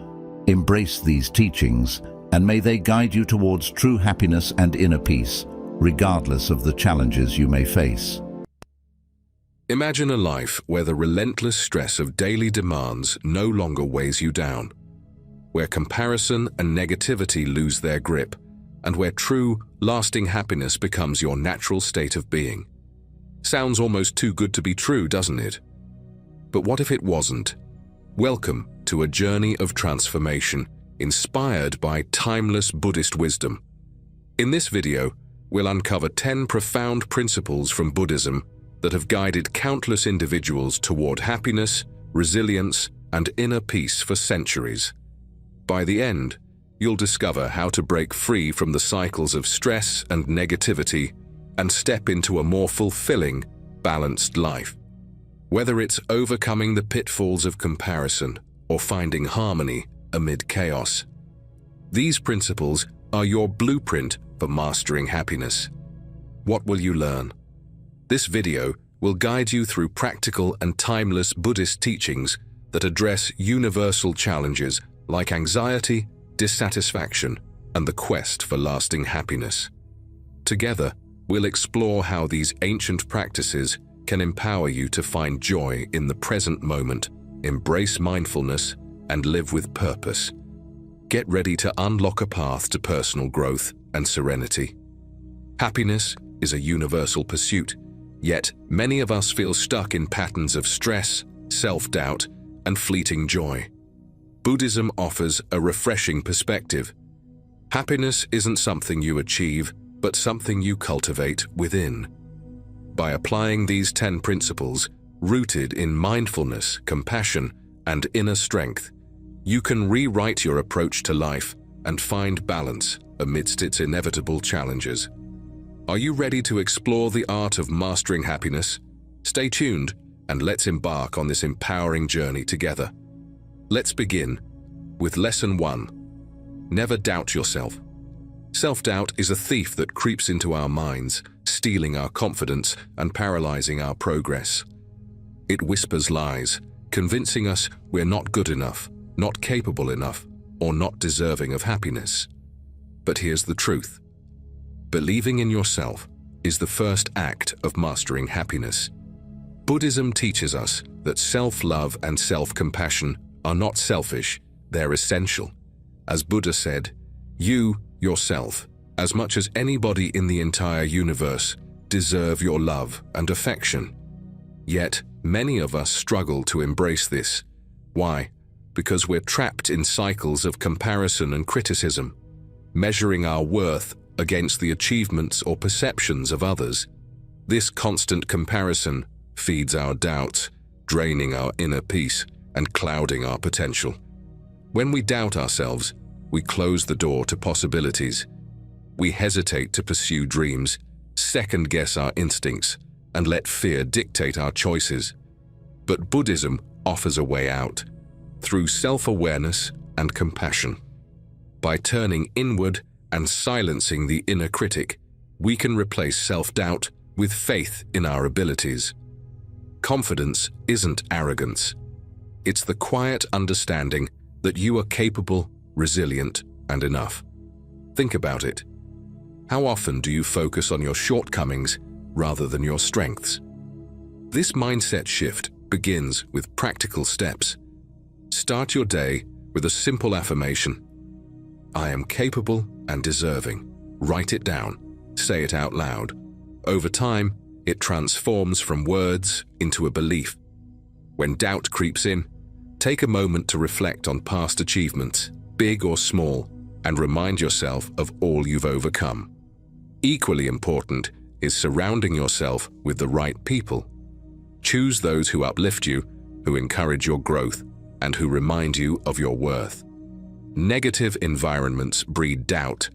Embrace these teachings, and may they guide you towards true happiness and inner peace, regardless of the challenges you may face. Imagine a life where the relentless stress of daily demands no longer weighs you down, where comparison and negativity lose their grip, and where true, lasting happiness becomes your natural state of being. Sounds almost too good to be true, doesn't it? But what if it wasn't? Welcome to a journey of transformation inspired by timeless Buddhist wisdom. In this video, we'll uncover 10 profound principles from Buddhism that have guided countless individuals toward happiness, resilience, and inner peace for centuries. By the end, you'll discover how to break free from the cycles of stress and negativity and step into a more fulfilling, balanced life. Whether it's overcoming the pitfalls of comparison or finding harmony amid chaos, these principles are your blueprint for mastering happiness. What will you learn? This video will guide you through practical and timeless Buddhist teachings that address universal challenges like anxiety, dissatisfaction, and the quest for lasting happiness. Together, we'll explore how these ancient practices can empower you to find joy in the present moment, embrace mindfulness, and live with purpose. Get ready to unlock a path to personal growth and serenity. Happiness is a universal pursuit, yet many of us feel stuck in patterns of stress, self-doubt, and fleeting joy. Buddhism offers a refreshing perspective. Happiness isn't something you achieve, but something you cultivate within. By applying these 10 principles, rooted in mindfulness, compassion, and inner strength, you can rewrite your approach to life and find balance amidst its inevitable challenges. Are you ready to explore the art of mastering happiness? Stay tuned and let's embark on this empowering journey together. Let's begin with Lesson 1. Never doubt yourself. Self-doubt is a thief that creeps into our minds, stealing our confidence and paralyzing our progress. It whispers lies, convincing us we're not good enough, not capable enough, or not deserving of happiness. But here's the truth. Believing in yourself is the first act of mastering happiness. Buddhism teaches us that self-love and self-compassion are not selfish, they're essential. As Buddha said, you, yourself, as much as anybody in the entire universe, deserve your love and affection. Yet, many of us struggle to embrace this. Why? Because we're trapped in cycles of comparison and criticism, measuring our worth against the achievements or perceptions of others. This constant comparison feeds our doubts, draining our inner peace and clouding our potential. When we doubt ourselves, we close the door to possibilities. We hesitate to pursue dreams, second-guess our instincts, and let fear dictate our choices. But Buddhism offers a way out, through self-awareness and compassion. By turning inward and silencing the inner critic, we can replace self-doubt with faith in our abilities. Confidence isn't arrogance. It's the quiet understanding that you are capable, resilient, and enough. Think about it. How often do you focus on your shortcomings rather than your strengths? This mindset shift begins with practical steps. Start your day with a simple affirmation. I am capable and deserving. Write it down. Say it out loud. Over time, it transforms from words into a belief. When doubt creeps in, take a moment to reflect on past achievements, big or small, and remind yourself of all you've overcome. Equally important is surrounding yourself with the right people. Choose those who uplift you, who encourage your growth, and who remind you of your worth. Negative environments breed doubt,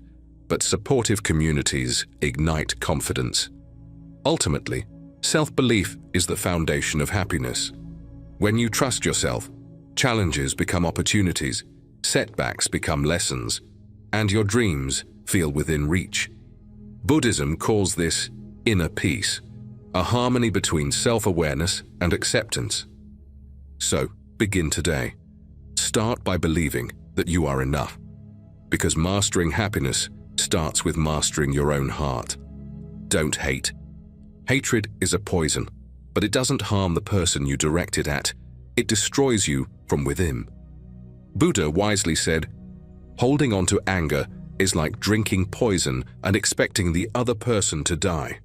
but supportive communities ignite confidence. Ultimately, self-belief is the foundation of happiness. When you trust yourself, challenges become opportunities, setbacks become lessons, and your dreams feel within reach. Buddhism calls this inner peace, a harmony between self-awareness and acceptance. So, begin today. Start by believing that you are enough, because mastering happiness starts with mastering your own heart. Don't hate. Hatred is a poison, but it doesn't harm the person you direct it at. It destroys you from within. Buddha wisely said, holding on to anger is like drinking poison and expecting the other person to die.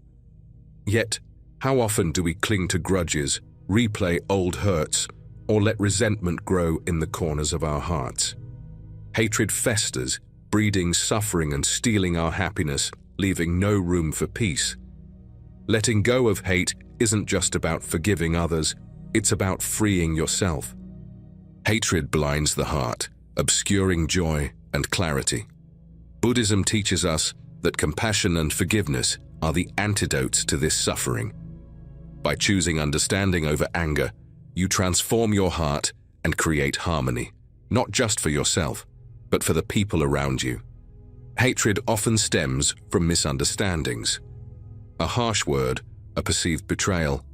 Yet, how often do we cling to grudges, replay old hurts, or let resentment grow in the corners of our hearts? Hatred festers, breeding suffering and stealing our happiness, leaving no room for peace. Letting go of hate isn't just about forgiving others, it's about freeing yourself. Hatred blinds the heart, obscuring joy and clarity. Buddhism teaches us that compassion and forgiveness are the antidotes to this suffering. By choosing understanding over anger, you transform your heart and create harmony, not just for yourself, but for the people around you. Hatred often stems from misunderstandings. A harsh word, a perceived betrayal.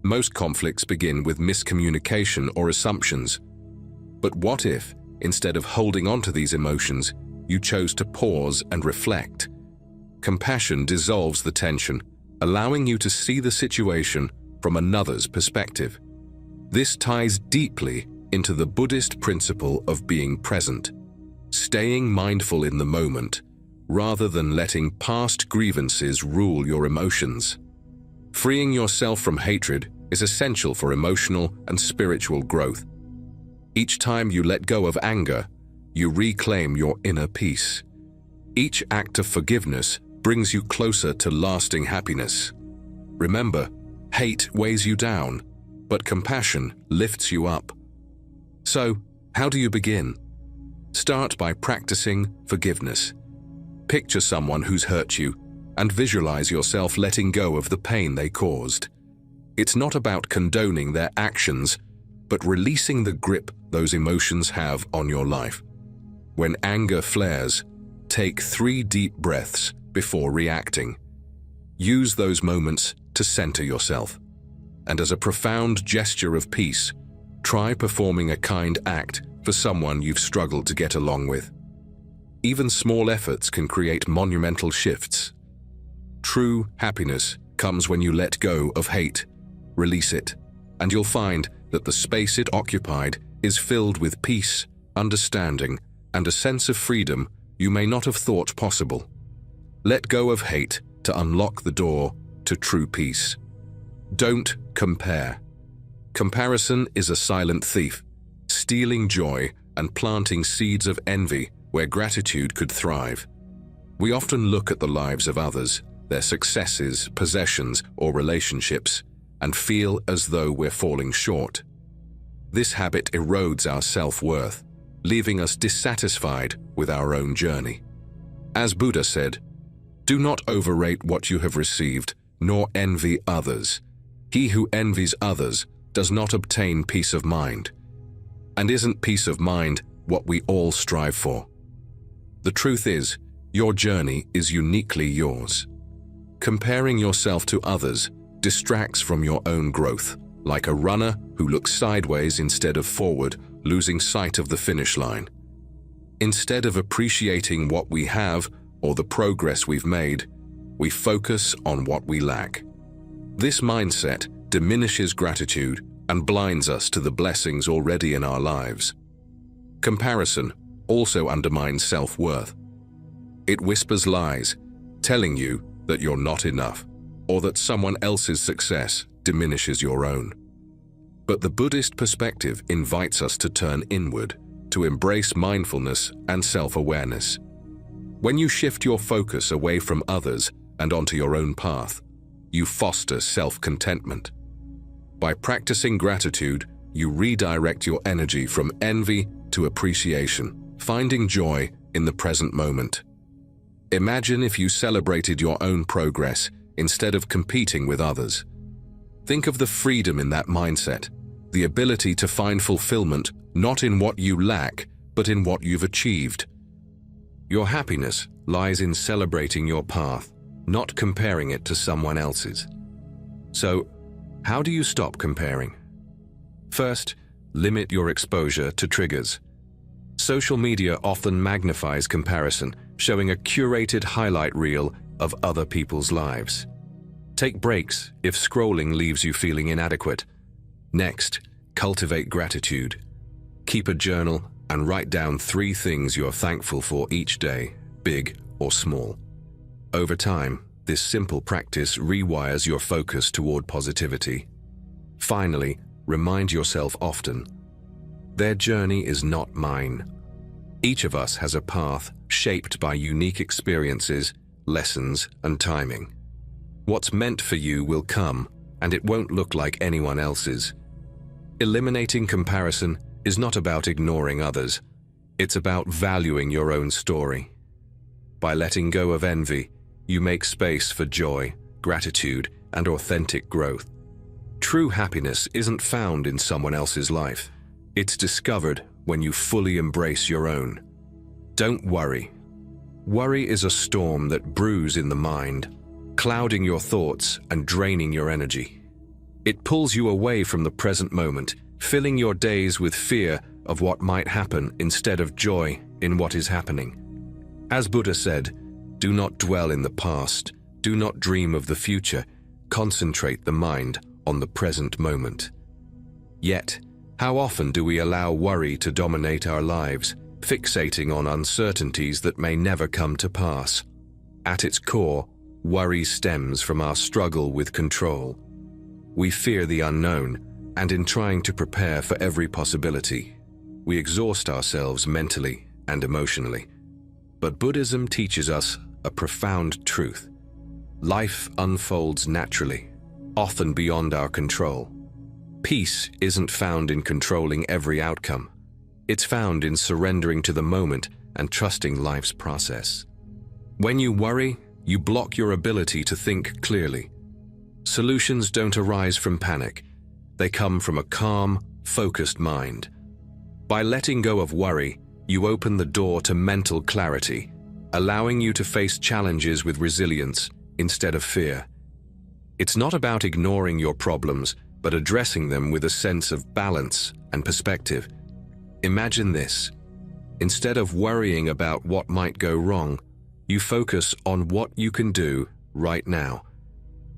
Most conflicts begin with miscommunication or assumptions. But what if, instead of holding on to these emotions, you chose to pause and reflect? Compassion dissolves the tension, allowing you to see the situation from another's perspective. This ties deeply into the Buddhist principle of being present, staying mindful in the moment, rather than letting past grievances rule your emotions. Freeing yourself from hatred is essential for emotional and spiritual growth. Each time you let go of anger, you reclaim your inner peace. Each act of forgiveness brings you closer to lasting happiness. Remember, hate weighs you down, but compassion lifts you up. So, how do you begin? Start by practicing forgiveness. Picture someone who's hurt you and visualize yourself letting go of the pain they caused. It's not about condoning their actions, but releasing the grip those emotions have on your life. When anger flares, take 3 deep breaths before reacting. Use those moments to center yourself. And as a profound gesture of peace, try performing a kind act for someone you've struggled to get along with. Even small efforts can create monumental shifts. True happiness comes when you let go of hate, release it, and you'll find that the space it occupied is filled with peace, understanding, and a sense of freedom you may not have thought possible. Let go of hate to unlock the door to true peace. Don't compare. Comparison is a silent thief, stealing joy and planting seeds of envy where gratitude could thrive. We often look at the lives of others, their successes, possessions, or relationships, and feel as though we're falling short. This habit erodes our self-worth, leaving us dissatisfied with our own journey. As Buddha said, "Do not overrate what you have received, nor envy others. He who envies others does not obtain peace of mind." And isn't peace of mind what we all strive for? The truth is, your journey is uniquely yours. Comparing yourself to others distracts from your own growth, like a runner who looks sideways instead of forward, losing sight of the finish line. Instead of appreciating what we have or the progress we've made, we focus on what we lack. This mindset diminishes gratitude and blinds us to the blessings already in our lives. Comparison also undermines self-worth. It whispers lies, telling you that you're not enough, or that someone else's success diminishes your own. But the Buddhist perspective invites us to turn inward, to embrace mindfulness and self-awareness. When you shift your focus away from others and onto your own path, you foster self-contentment. By practicing gratitude, you redirect your energy from envy to appreciation, finding joy in the present moment. Imagine if you celebrated your own progress instead of competing with others. Think of the freedom in that mindset, the ability to find fulfillment not in what you lack, but in what you've achieved. Your happiness lies in celebrating your path, not comparing it to someone else's. So, how do you stop comparing? First, limit your exposure to triggers. Social media often magnifies comparison, showing a curated highlight reel of other people's lives. Take breaks if scrolling leaves you feeling inadequate. Next, cultivate gratitude. Keep a journal and write down 3 things you are thankful for each day, big or small. Over time, this simple practice rewires your focus toward positivity. Finally, remind yourself often, their journey is not mine. Each of us has a path shaped by unique experiences, lessons, and timing. What's meant for you will come, and it won't look like anyone else's. Eliminating comparison is not about ignoring others. It's about valuing your own story. By letting go of envy, you make space for joy, gratitude, and authentic growth. True happiness isn't found in someone else's life. It's discovered when you fully embrace your own. Don't worry. Worry is a storm that brews in the mind, clouding your thoughts and draining your energy. It pulls you away from the present moment, filling your days with fear of what might happen instead of joy in what is happening. As Buddha said, do not dwell in the past, do not dream of the future, concentrate the mind on the present moment. Yet, how often do we allow worry to dominate our lives, fixating on uncertainties that may never come to pass? At its core, worry stems from our struggle with control. We fear the unknown, and in trying to prepare for every possibility, we exhaust ourselves mentally and emotionally. But Buddhism teaches us a profound truth. Life unfolds naturally, often beyond our control. Peace isn't found in controlling every outcome. It's found in surrendering to the moment and trusting life's process. When you worry, you block your ability to think clearly. Solutions don't arise from panic. They come from a calm, focused mind. By letting go of worry, you open the door to mental clarity, allowing you to face challenges with resilience instead of fear. It's not about ignoring your problems, but addressing them with a sense of balance and perspective. Imagine this. Instead of worrying about what might go wrong, you focus on what you can do right now.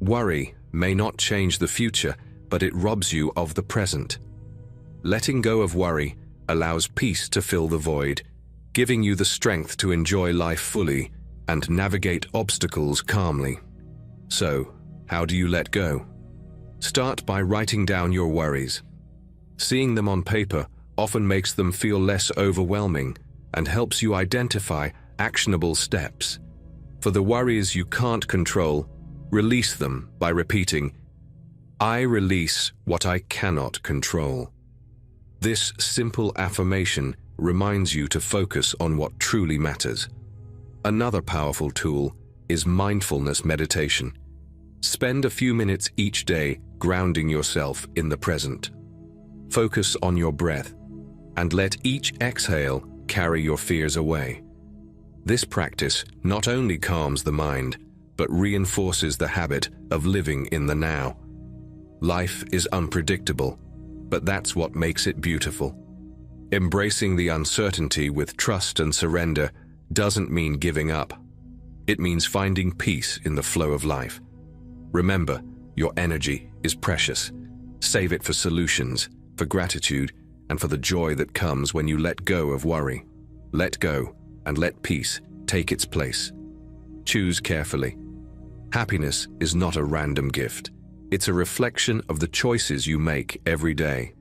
Worry may not change the future, but it robs you of the present. Letting go of worry allows peace to fill the void, giving you the strength to enjoy life fully and navigate obstacles calmly. So, how do you let go? Start by writing down your worries. Seeing them on paper often makes them feel less overwhelming and helps you identify actionable steps. For the worries you can't control, release them by repeating, "I release what I cannot control." This simple affirmation reminds you to focus on what truly matters. Another powerful tool is mindfulness meditation. Spend a few minutes each day grounding yourself in the present. Focus on your breath and let each exhale carry your fears away. This practice not only calms the mind, but reinforces the habit of living in the now. Life is unpredictable, but that's what makes it beautiful. Embracing the uncertainty with trust and surrender doesn't mean giving up. It means finding peace in the flow of life. Remember, your energy is precious. Save it for solutions, for gratitude, and for the joy that comes when you let go of worry. Let go and let peace take its place. Choose carefully. Happiness is not a random gift. It's a reflection of the choices you make every day.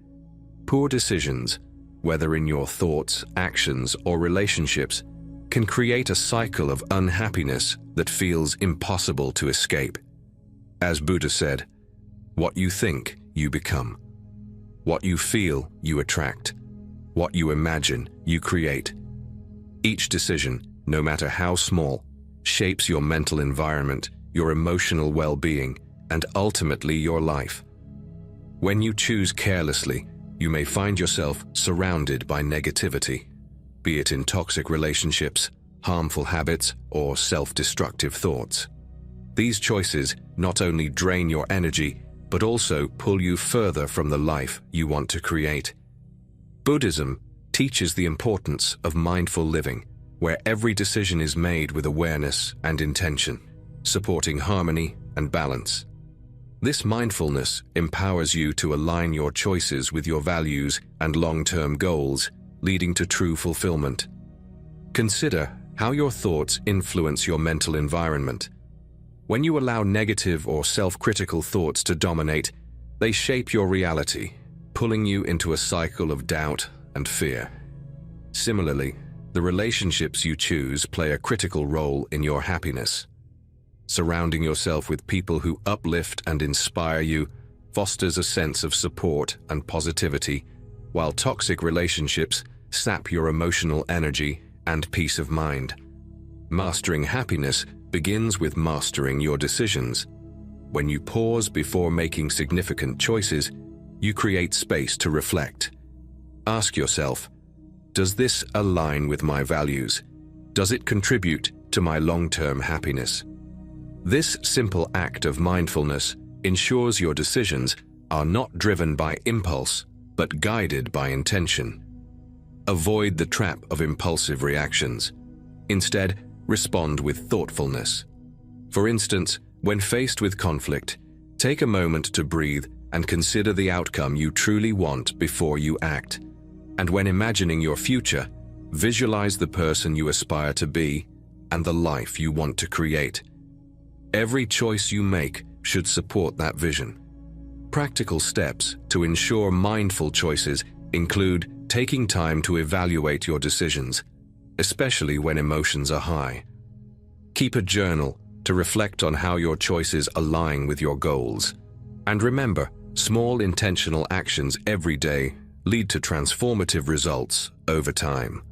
Poor decisions, whether in your thoughts, actions, or relationships, can create a cycle of unhappiness that feels impossible to escape. As Buddha said, "What you think, you become. What you feel, you attract. What you imagine, you create." Each decision, no matter how small, shapes your mental environment, your emotional well-being, and ultimately your life. When you choose carelessly, you may find yourself surrounded by negativity, be it in toxic relationships, harmful habits, or self-destructive thoughts. These choices not only drain your energy, but also pull you further from the life you want to create. Buddhism teaches the importance of mindful living, where every decision is made with awareness and intention, supporting harmony and balance. This mindfulness empowers you to align your choices with your values and long-term goals, leading to true fulfillment. Consider how your thoughts influence your mental environment. When you allow negative or self-critical thoughts to dominate, they shape your reality, pulling you into a cycle of doubt and fear. Similarly, the relationships you choose play a critical role in your happiness. Surrounding yourself with people who uplift and inspire you fosters a sense of support and positivity, while toxic relationships sap your emotional energy and peace of mind. Mastering happiness begins with mastering your decisions. When you pause before making significant choices, you create space to reflect. Ask yourself, does this align with my values? Does it contribute to my long-term happiness? This simple act of mindfulness ensures your decisions are not driven by impulse, but guided by intention. Avoid the trap of impulsive reactions. Instead, respond with thoughtfulness. For instance, when faced with conflict, take a moment to breathe and consider the outcome you truly want before you act. And when imagining your future, visualize the person you aspire to be and the life you want to create. Every choice you make should support that vision. Practical steps to ensure mindful choices include taking time to evaluate your decisions, especially when emotions are high. Keep a journal to reflect on how your choices align with your goals. And remember, small intentional actions every day lead to transformative results over time.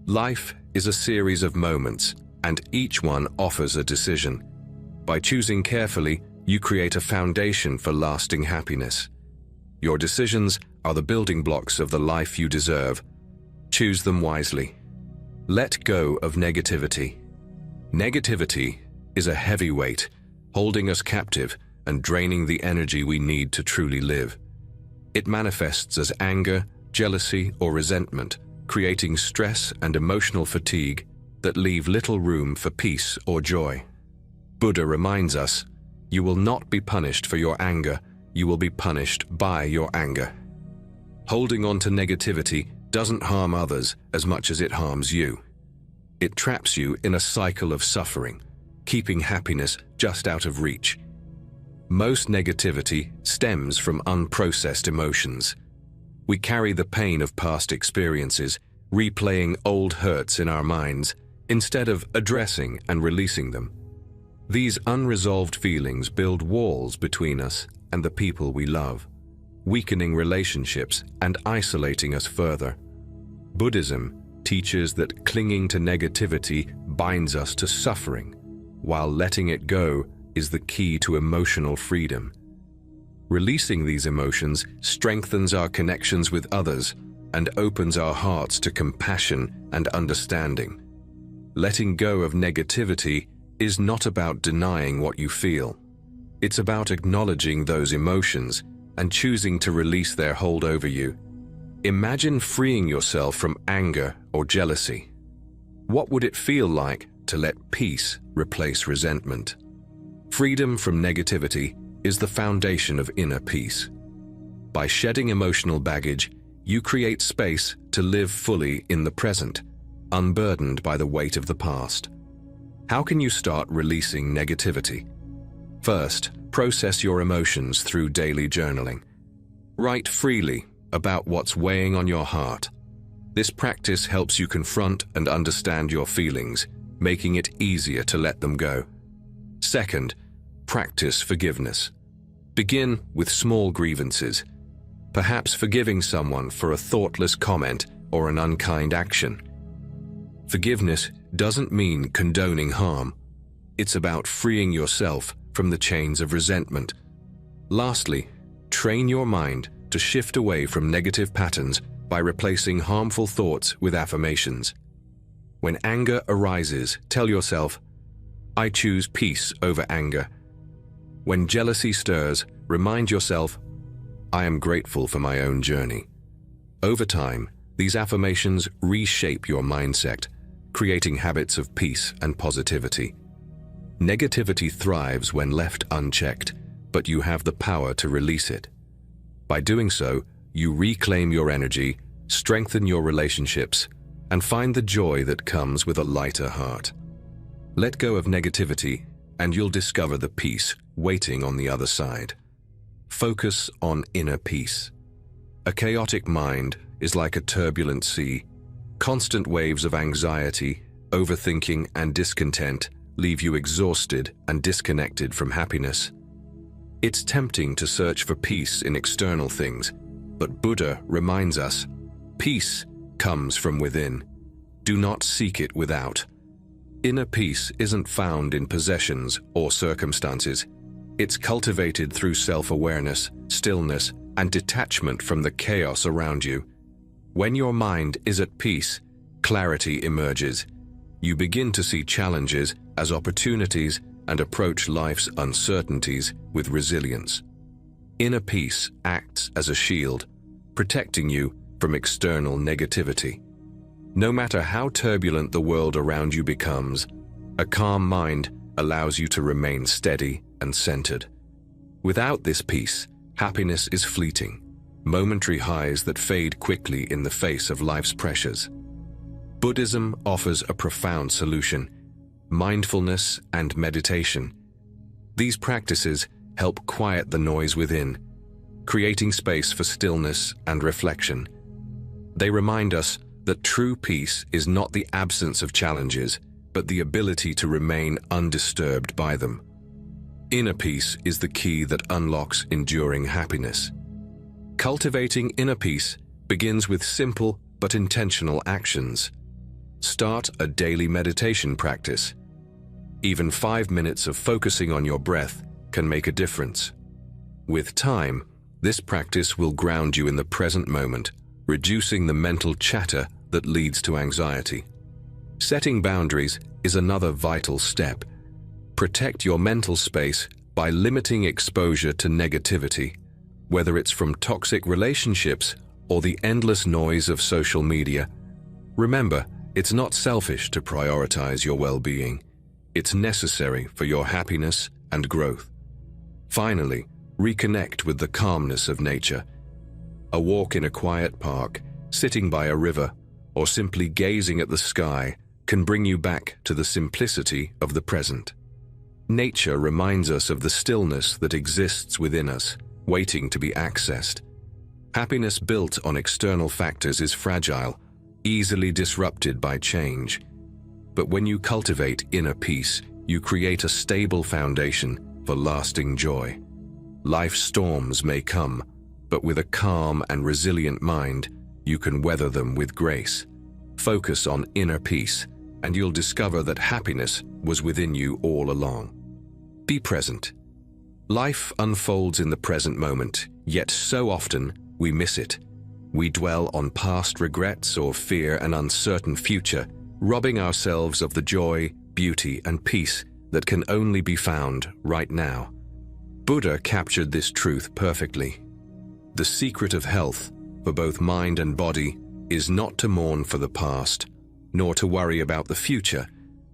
Life is a series of moments, and each one offers a decision. By choosing carefully, you create a foundation for lasting happiness. Your decisions are the building blocks of the life you deserve. Choose them wisely. Let go of negativity. Negativity is a heavy weight, holding us captive and draining the energy we need to truly live. It manifests as anger, jealousy, or resentment, creating stress and emotional fatigue that leave little room for peace or joy. Buddha reminds us, you will not be punished for your anger, you will be punished by your anger. Holding on to negativity doesn't harm others as much as it harms you. It traps you in a cycle of suffering, keeping happiness just out of reach. Most negativity stems from unprocessed emotions. We carry the pain of past experiences, replaying old hurts in our minds, instead of addressing and releasing them. These unresolved feelings build walls between us and the people we love, weakening relationships and isolating us further. Buddhism teaches that clinging to negativity binds us to suffering, while letting it go is the key to emotional freedom. Releasing these emotions strengthens our connections with others and opens our hearts to compassion and understanding. Letting go of negativity is not about denying what you feel. It's about acknowledging those emotions and choosing to release their hold over you. Imagine freeing yourself from anger or jealousy. What would it feel like to let peace replace resentment? Freedom from negativity is the foundation of inner peace. By shedding emotional baggage, you create space to live fully in the present, unburdened by the weight of the past. How can you start releasing negativity? First, process your emotions through daily journaling. Write freely about what's weighing on your heart. This practice helps you confront and understand your feelings, making it easier to let them go. Second, practice forgiveness. Begin with small grievances, perhaps forgiving someone for a thoughtless comment or an unkind action. Forgiveness doesn't mean condoning harm. It's about freeing yourself from the chains of resentment. Lastly, train your mind to shift away from negative patterns by replacing harmful thoughts with affirmations. When anger arises, tell yourself, "I choose peace over anger." When jealousy stirs, remind yourself, "I am grateful for my own journey." Over time, these affirmations reshape your mindset, creating habits of peace and positivity. Negativity thrives when left unchecked, but you have the power to release it. By doing so, you reclaim your energy, strengthen your relationships, and find the joy that comes with a lighter heart. Let go of negativity, and you'll discover the peace waiting on the other side. Focus on inner peace. A chaotic mind is like a turbulent sea. Constant waves of anxiety, overthinking, and discontent leave you exhausted and disconnected from happiness. It's tempting to search for peace in external things, but Buddha reminds us, peace comes from within. Do not seek it without. Inner peace isn't found in possessions or circumstances. It's cultivated through self-awareness, stillness, and detachment from the chaos around you. When your mind is at peace, clarity emerges. You begin to see challenges as opportunities and approach life's uncertainties with resilience. Inner peace acts as a shield, protecting you from external negativity. No matter how turbulent the world around you becomes, a calm mind allows you to remain steady and centered. Without this peace, happiness is fleeting, momentary highs that fade quickly in the face of life's pressures. Buddhism offers a profound solution: mindfulness and meditation. These practices help quiet the noise within, creating space for stillness and reflection. They remind us that true peace is not the absence of challenges, but the ability to remain undisturbed by them. Inner peace is the key that unlocks enduring happiness. Cultivating inner peace begins with simple but intentional actions. Start a daily meditation practice. Even 5 minutes of focusing on your breath can make a difference. With time, this practice will ground you in the present moment, reducing the mental chatter that leads to anxiety. Setting boundaries is another vital step. Protect your mental space by limiting exposure to negativity, whether it's from toxic relationships or the endless noise of social media. Remember, it's not selfish to prioritize your well-being. It's necessary for your happiness and growth. Finally, reconnect with the calmness of nature. A walk in a quiet park, sitting by a river, or simply gazing at the sky can bring you back to the simplicity of the present. Nature reminds us of the stillness that exists within us, waiting to be accessed. Happiness built on external factors is fragile, easily disrupted by change. But when you cultivate inner peace, you create a stable foundation for lasting joy. Life's storms may come, but with a calm and resilient mind, you can weather them with grace. Focus on inner peace, and you'll discover that happiness was within you all along. Be present. Life unfolds in the present moment, yet so often we miss it. We dwell on past regrets or fear an uncertain future, robbing ourselves of the joy, beauty, and peace that can only be found right now. Buddha captured this truth perfectly. The secret of health, for both mind and body, is not to mourn for the past, nor to worry about the future,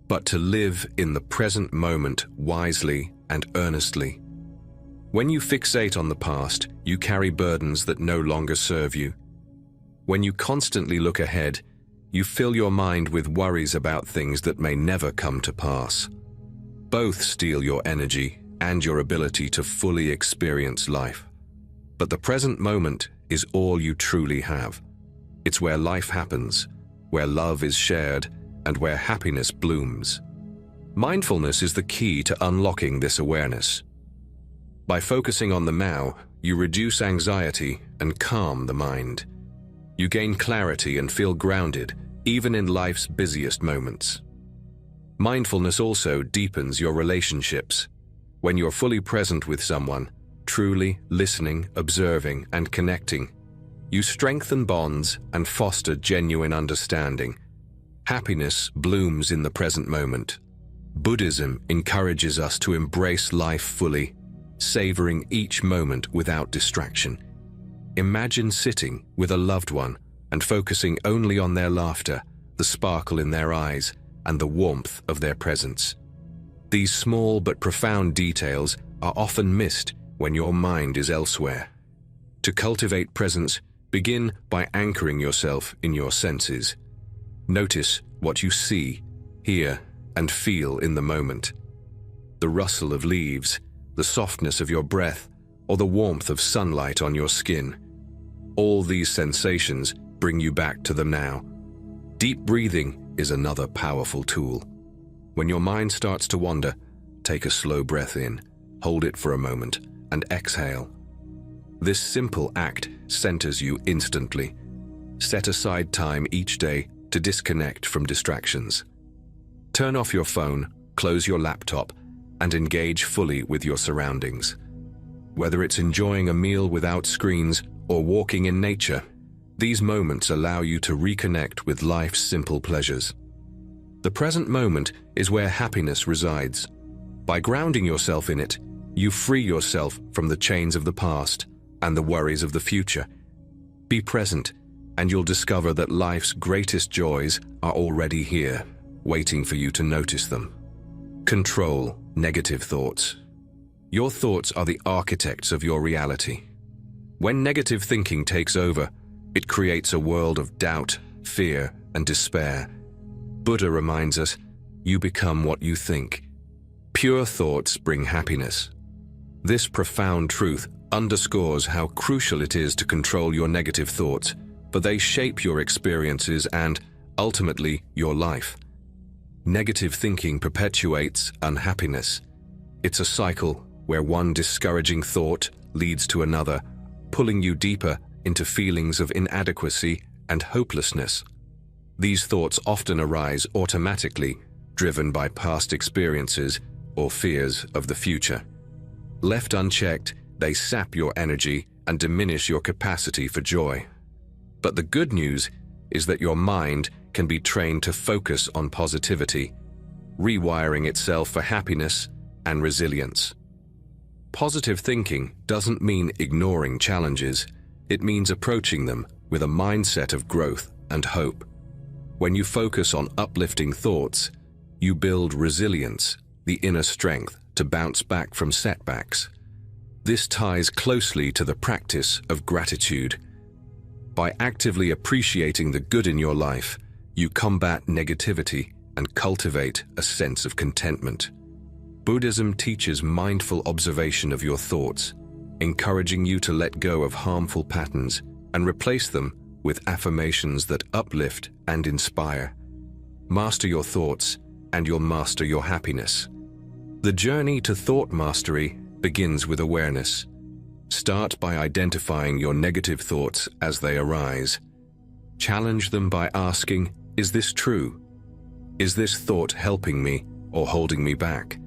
but to live in the present moment wisely and earnestly. When you fixate on the past, you carry burdens that no longer serve you. When you constantly look ahead, you fill your mind with worries about things that may never come to pass. Both steal your energy and your ability to fully experience life. But the present moment is all you truly have. It's where life happens, where love is shared, and where happiness blooms. Mindfulness is the key to unlocking this awareness. By focusing on the now, you reduce anxiety and calm the mind. You gain clarity and feel grounded, even in life's busiest moments. Mindfulness also deepens your relationships. When you're fully present with someone, truly listening, observing, and connecting, you strengthen bonds and foster genuine understanding. Happiness blooms in the present moment. Buddhism encourages us to embrace life fully, savoring each moment without distraction. Imagine sitting with a loved one and focusing only on their laughter, the sparkle in their eyes, and the warmth of their presence. These small but profound details are often missed when your mind is elsewhere. To cultivate presence, begin by anchoring yourself in your senses. Notice what you see, hear, and feel in the moment. The rustle of leaves, the softness of your breath, or the warmth of sunlight on your skin. All these sensations bring you back to the now. Deep breathing is another powerful tool. When your mind starts to wander, take a slow breath in, hold it for a moment, and exhale. This simple act centers you instantly. Set aside time each day to disconnect from distractions. Turn off your phone, close your laptop, and engage fully with your surroundings. Whether it's enjoying a meal without screens or walking in nature, these moments allow you to reconnect with life's simple pleasures. The present moment is where happiness resides. By grounding yourself in it, you free yourself from the chains of the past and the worries of the future. Be present, and you'll discover that life's greatest joys are already here, waiting for you to notice them. Control negative thoughts. Your thoughts are the architects of your reality. When negative thinking takes over, it creates a world of doubt, fear, and despair. Buddha reminds us, you become what you think. Pure thoughts bring happiness. This profound truth underscores how crucial it is to control your negative thoughts, for they shape your experiences and, ultimately, your life. Negative thinking perpetuates unhappiness. It's a cycle where one discouraging thought leads to another, pulling you deeper into feelings of inadequacy and hopelessness. These thoughts often arise automatically, driven by past experiences or fears of the future. Left unchecked, they sap your energy and diminish your capacity for joy. But the good news is that your mind can be trained to focus on positivity, rewiring itself for happiness and resilience. Positive thinking doesn't mean ignoring challenges. It means approaching them with a mindset of growth and hope. When you focus on uplifting thoughts, you build resilience, the inner strength to bounce back from setbacks. This ties closely to the practice of gratitude. By actively appreciating the good in your life, you combat negativity and cultivate a sense of contentment. Buddhism teaches mindful observation of your thoughts, encouraging you to let go of harmful patterns and replace them with affirmations that uplift and inspire. Master your thoughts, and you'll master your happiness. The journey to thought mastery begins with awareness. Start by identifying your negative thoughts as they arise. Challenge them by asking, is this true? Is this thought helping me or holding me back?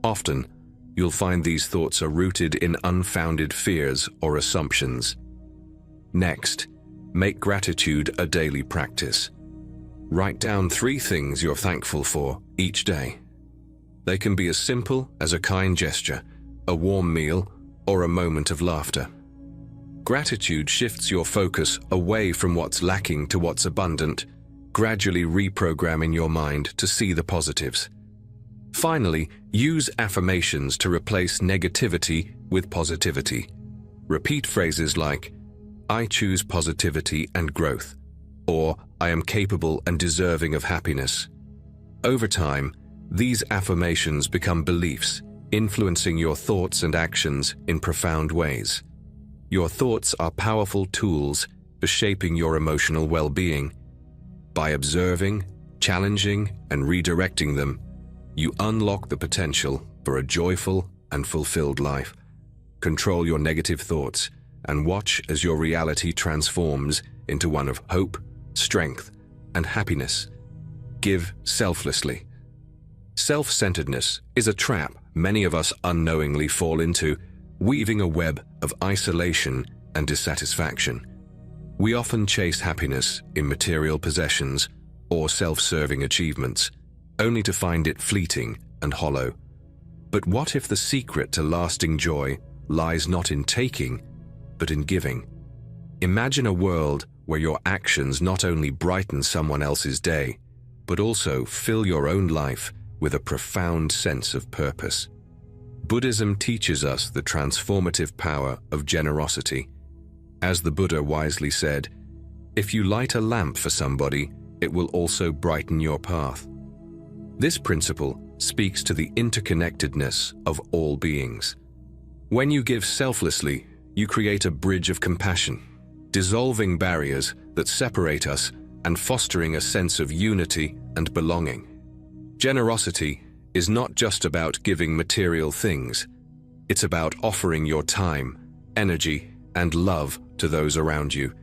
Often, you'll find these thoughts are rooted in unfounded fears or assumptions. Next, make gratitude a daily practice. Write down 3 things you're thankful for each day. They can be as simple as a kind gesture, a warm meal, or a moment of laughter. Gratitude shifts your focus away from what's lacking to what's abundant, gradually reprogramming your mind to see the positives. Finally, use affirmations to replace negativity with positivity. Repeat phrases like, I choose positivity and growth, or I am capable and deserving of happiness. Over time, these affirmations become beliefs, influencing your thoughts and actions in profound ways. Your thoughts are powerful tools for shaping your emotional well-being. By observing, challenging, and redirecting them, you unlock the potential for a joyful and fulfilled life. Control your negative thoughts and watch as your reality transforms into one of hope, strength, and happiness. Give selflessly. Self-centeredness is a trap many of us unknowingly fall into, weaving a web of isolation and dissatisfaction. We often chase happiness in material possessions or self-serving achievements, only to find it fleeting and hollow. But what if the secret to lasting joy lies not in taking, but in giving? Imagine a world where your actions not only brighten someone else's day, but also fill your own life with a profound sense of purpose. Buddhism teaches us the transformative power of generosity. As the Buddha wisely said, if you light a lamp for somebody, it will also brighten your path. This principle speaks to the interconnectedness of all beings. When you give selflessly, you create a bridge of compassion, dissolving barriers that separate us and fostering a sense of unity and belonging. Generosity is not just about giving material things. It's about offering your time, energy, and love to those around you.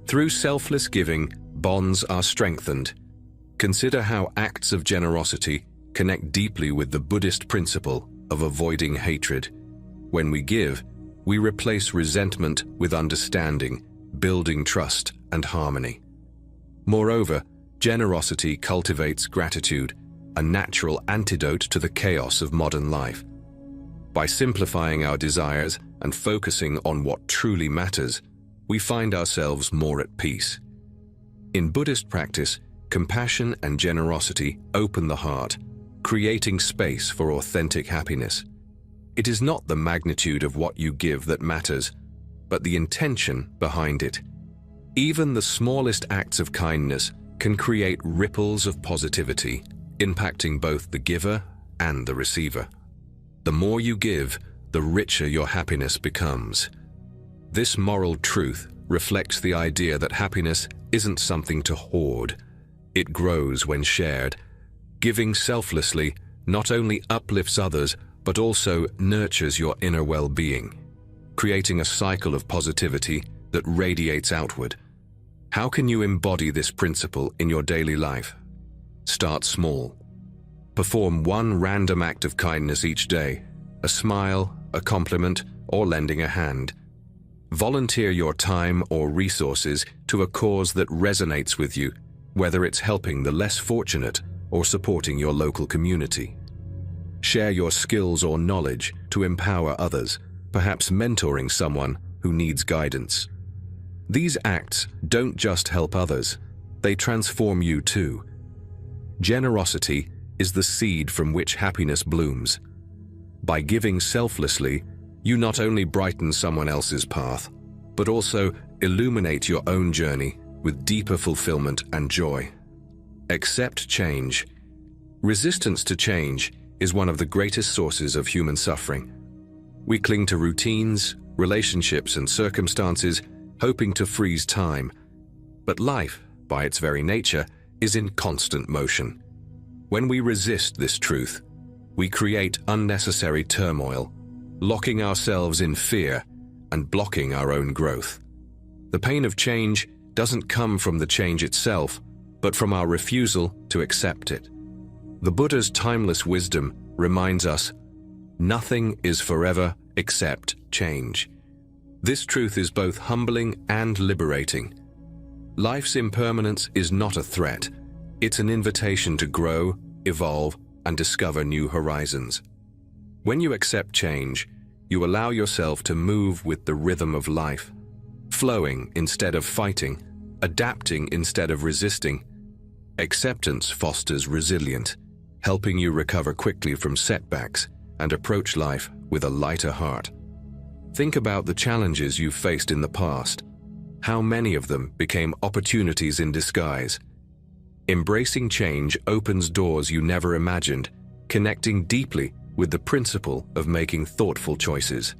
Through selfless giving, bonds are strengthened. Consider how acts of generosity connect deeply with the Buddhist principle of avoiding hatred. When we give, we replace resentment with understanding, building trust and harmony. Moreover, generosity cultivates gratitude, a natural antidote to the chaos of modern life. By simplifying our desires and focusing on what truly matters, we find ourselves more at peace. In Buddhist practice, compassion and generosity open the heart, creating space for authentic happiness. It is not the magnitude of what you give that matters, but the intention behind it. Even the smallest acts of kindness can create ripples of positivity, impacting both the giver and the receiver. The more you give, the richer your happiness becomes. This moral truth reflects the idea that happiness isn't something to hoard. It grows when shared. Giving selflessly not only uplifts others, but also nurtures your inner well-being, creating a cycle of positivity that radiates outward. How can you embody this principle in your daily life? Start small. Perform one random act of kindness each day, a smile, a compliment, or lending a hand. Volunteer your time or resources to a cause that resonates with you, whether it's helping the less fortunate or supporting your local community. Share your skills or knowledge to empower others, perhaps mentoring someone who needs guidance. These acts don't just help others, they transform you too. Generosity is the seed from which happiness blooms. By giving selflessly, you not only brighten someone else's path, but also illuminate your own journey with deeper fulfillment and joy. Accept change, Resistance to change is one of the greatest sources of human suffering. We cling to routines, relationships, and circumstances, hoping to freeze time. But life, by its very nature, is in constant motion. When we resist this truth, we create unnecessary turmoil, locking ourselves in fear and blocking our own growth. The pain of change doesn't come from the change itself, but from our refusal to accept it. The Buddha's timeless wisdom reminds us, nothing is forever except change. This truth is both humbling and liberating. Life's impermanence is not a threat. It's an invitation to grow, evolve, and discover new horizons. When you accept change, you allow yourself to move with the rhythm of life, flowing instead of fighting, adapting instead of resisting. Acceptance fosters resilience, helping you recover quickly from setbacks and approach life with a lighter heart. Think about the challenges you've faced in the past. How many of them became opportunities in disguise? Embracing change opens doors you never imagined, connecting deeply with the principle of making thoughtful choices.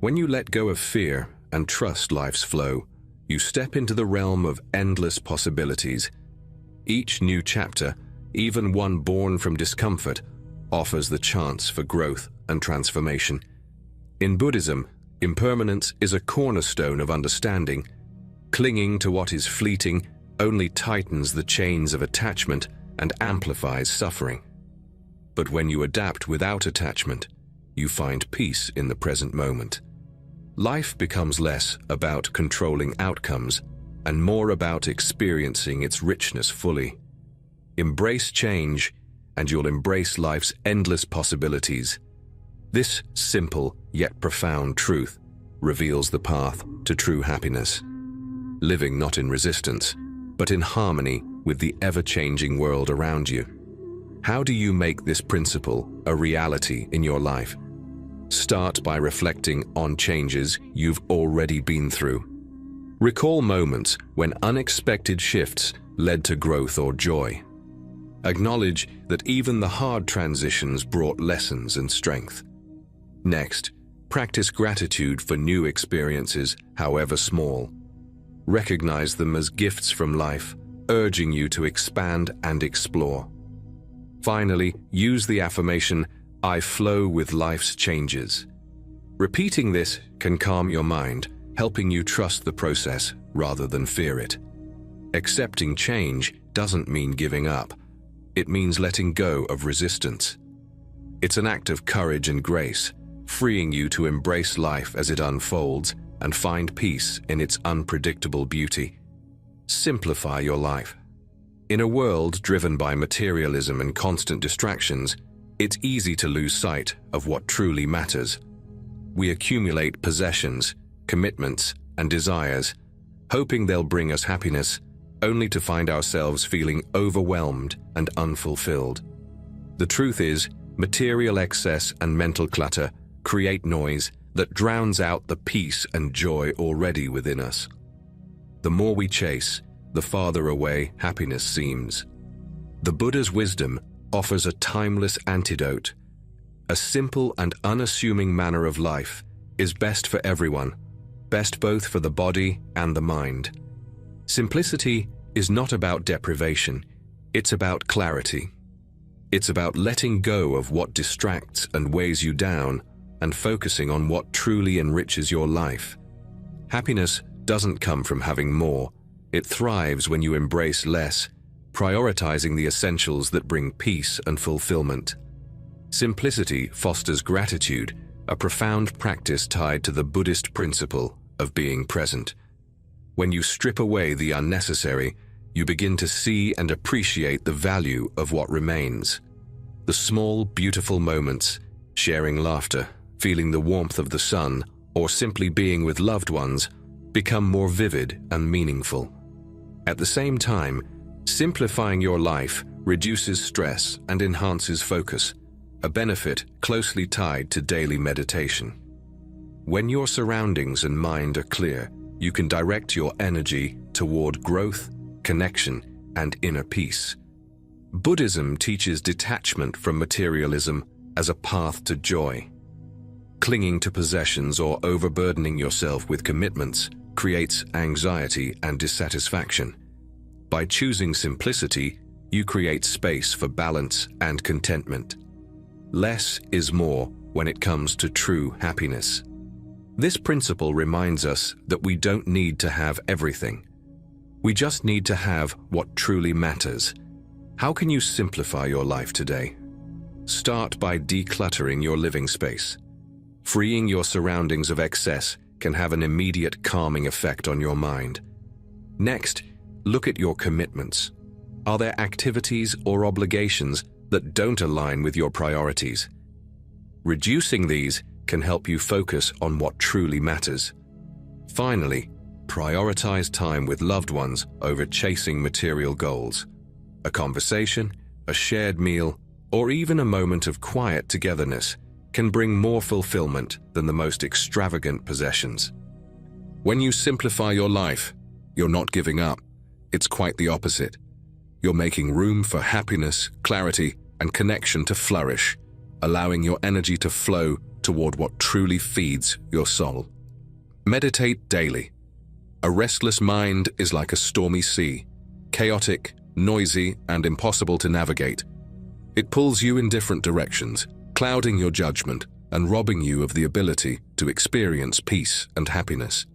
When you let go of fear and trust life's flow, you step into the realm of endless possibilities. Each new chapter, even one born from discomfort, offers the chance for growth and transformation. In Buddhism, impermanence is a cornerstone of understanding. Clinging to what is fleeting only tightens the chains of attachment and amplifies suffering. But when you adapt without attachment, you find peace in the present moment. Life becomes less about controlling outcomes and more about experiencing its richness fully. Embrace change, and you'll embrace life's endless possibilities. This simple yet profound truth reveals the path to true happiness. Living not in resistance, but in harmony with the ever-changing world around you. How do you make this principle a reality in your life? Start by reflecting on changes you've already been through. Recall moments when unexpected shifts led to growth or joy. Acknowledge that even the hard transitions brought lessons and strength. Next, practice gratitude for new experiences, however small. Recognize them as gifts from life, urging you to expand and explore. Finally, use the affirmation, "I flow with life's changes." Repeating this can calm your mind, helping you trust the process rather than fear it. Accepting change doesn't mean giving up. It means letting go of resistance. It's an act of courage and grace, freeing you to embrace life as it unfolds and find peace in its unpredictable beauty. Simplify your life. In a world driven by materialism and constant distractions, it's easy to lose sight of what truly matters. We accumulate possessions, commitments, and desires, hoping they'll bring us happiness, only to find ourselves feeling overwhelmed and unfulfilled. The truth is, material excess and mental clutter create noise that drowns out the peace and joy already within us. The more we chase, the farther away happiness seems. The Buddha's wisdom offers a timeless antidote. A simple and unassuming manner of life is best for everyone, best both for the body and the mind. Simplicity is not about deprivation, it's about clarity. It's about letting go of what distracts and weighs you down and focusing on what truly enriches your life. Happiness doesn't come from having more. It thrives when you embrace less, prioritizing the essentials that bring peace and fulfillment. Simplicity fosters gratitude, a profound practice tied to the Buddhist principle of being present. When you strip away the unnecessary, you begin to see and appreciate the value of what remains. The small, beautiful moments, sharing laughter, feeling the warmth of the sun, or simply being with loved ones, become more vivid and meaningful. At the same time, simplifying your life reduces stress and enhances focus, a benefit closely tied to daily meditation. When your surroundings and mind are clear, you can direct your energy toward growth, connection, and inner peace. Buddhism teaches detachment from materialism as a path to joy. Clinging to possessions or overburdening yourself with commitments creates anxiety and dissatisfaction. By choosing simplicity, you create space for balance and contentment. Less is more when it comes to true happiness. This principle reminds us that we don't need to have everything. We just need to have what truly matters. How can you simplify your life today? Start by decluttering your living space. Freeing your surroundings of excess can have an immediate calming effect on your mind. Next, look at your commitments. Are there activities or obligations that don't align with your priorities? Reducing these can help you focus on what truly matters. Finally, prioritize time with loved ones over chasing material goals. A conversation, a shared meal, or even a moment of quiet togetherness can bring more fulfillment than the most extravagant possessions. When you simplify your life, you're not giving up. It's quite the opposite. You're making room for happiness, clarity, and connection to flourish, allowing your energy to flow toward what truly feeds your soul. Meditate daily. A restless mind is like a stormy sea, chaotic, noisy, and impossible to navigate. It pulls you in different directions, clouding your judgment and robbing you of the ability to experience peace and happiness.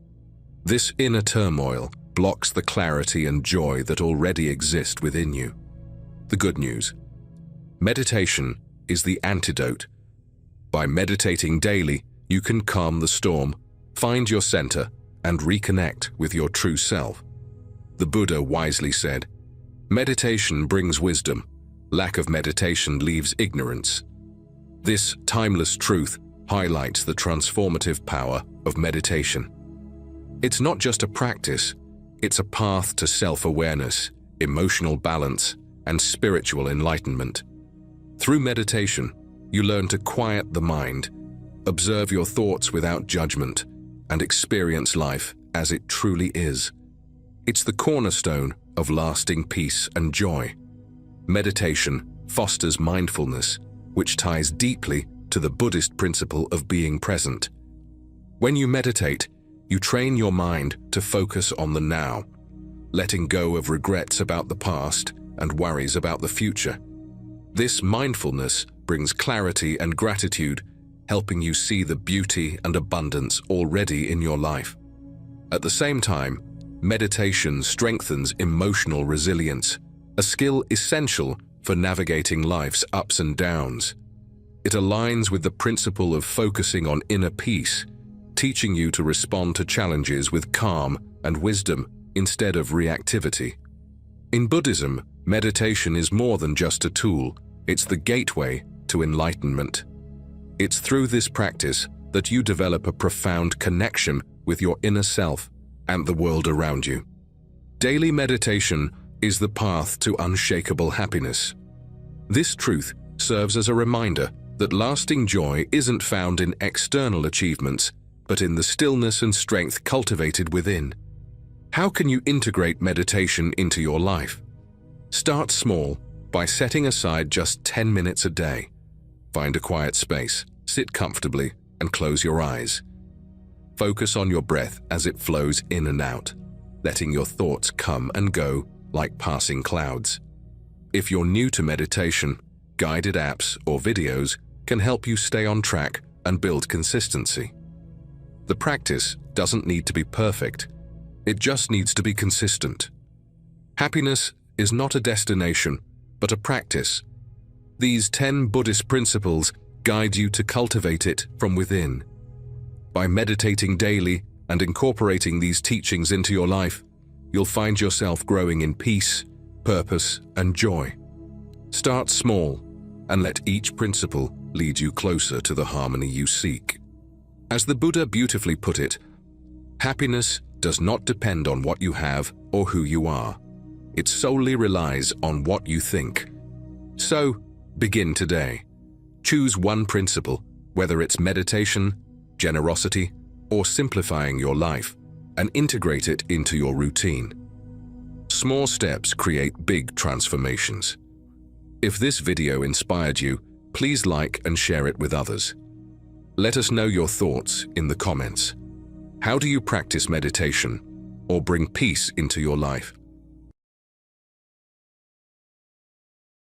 This inner turmoil blocks the clarity and joy that already exist within you. The good news: meditation is the antidote. By meditating daily, you can calm the storm, find your center, and reconnect with your true self. The Buddha wisely said, "Meditation brings wisdom. Lack of meditation leaves ignorance." This timeless truth highlights the transformative power of meditation. It's not just a practice, it's a path to self-awareness, emotional balance, and spiritual enlightenment. Through meditation, you learn to quiet the mind, observe your thoughts without judgment, and experience life as it truly is. It's the cornerstone of lasting peace and joy. Meditation fosters mindfulness, which ties deeply to the Buddhist principle of being present. When you meditate, you train your mind to focus on the now, letting go of regrets about the past and worries about the future. This mindfulness brings clarity and gratitude, helping you see the beauty and abundance already in your life. At the same time, meditation strengthens emotional resilience, a skill essential for navigating life's ups and downs. It aligns with the principle of focusing on inner peace, teaching you to respond to challenges with calm and wisdom instead of reactivity. In Buddhism, meditation is more than just a tool, it's the gateway to enlightenment. It's through this practice that you develop a profound connection with your inner self and the world around you. Daily meditation is the path to unshakable happiness. This truth serves as a reminder that lasting joy isn't found in external achievements, but in the stillness and strength cultivated within. How can you integrate meditation into your life? Start small by setting aside just 10 minutes a day. Find a quiet space, sit comfortably, and close your eyes. Focus on your breath as it flows in and out, letting your thoughts come and go like passing clouds. If you're new to meditation, guided apps or videos can help you stay on track and build consistency. The practice doesn't need to be perfect, it just needs to be consistent. Happiness is not a destination, but a practice. These 10 Buddhist principles guide you to cultivate it from within. By meditating daily and incorporating these teachings into your life, you'll find yourself growing in peace, purpose, and joy. Start small and let each principle lead you closer to the harmony you seek. As the Buddha beautifully put it, happiness does not depend on what you have or who you are. It solely relies on what you think. So, begin today. Choose one principle, whether it's meditation, generosity, or simplifying your life, and integrate it into your routine. Small steps create big transformations. If this video inspired you, please like and share it with others. Let us know your thoughts in the comments. How do you practice meditation or bring peace into your life?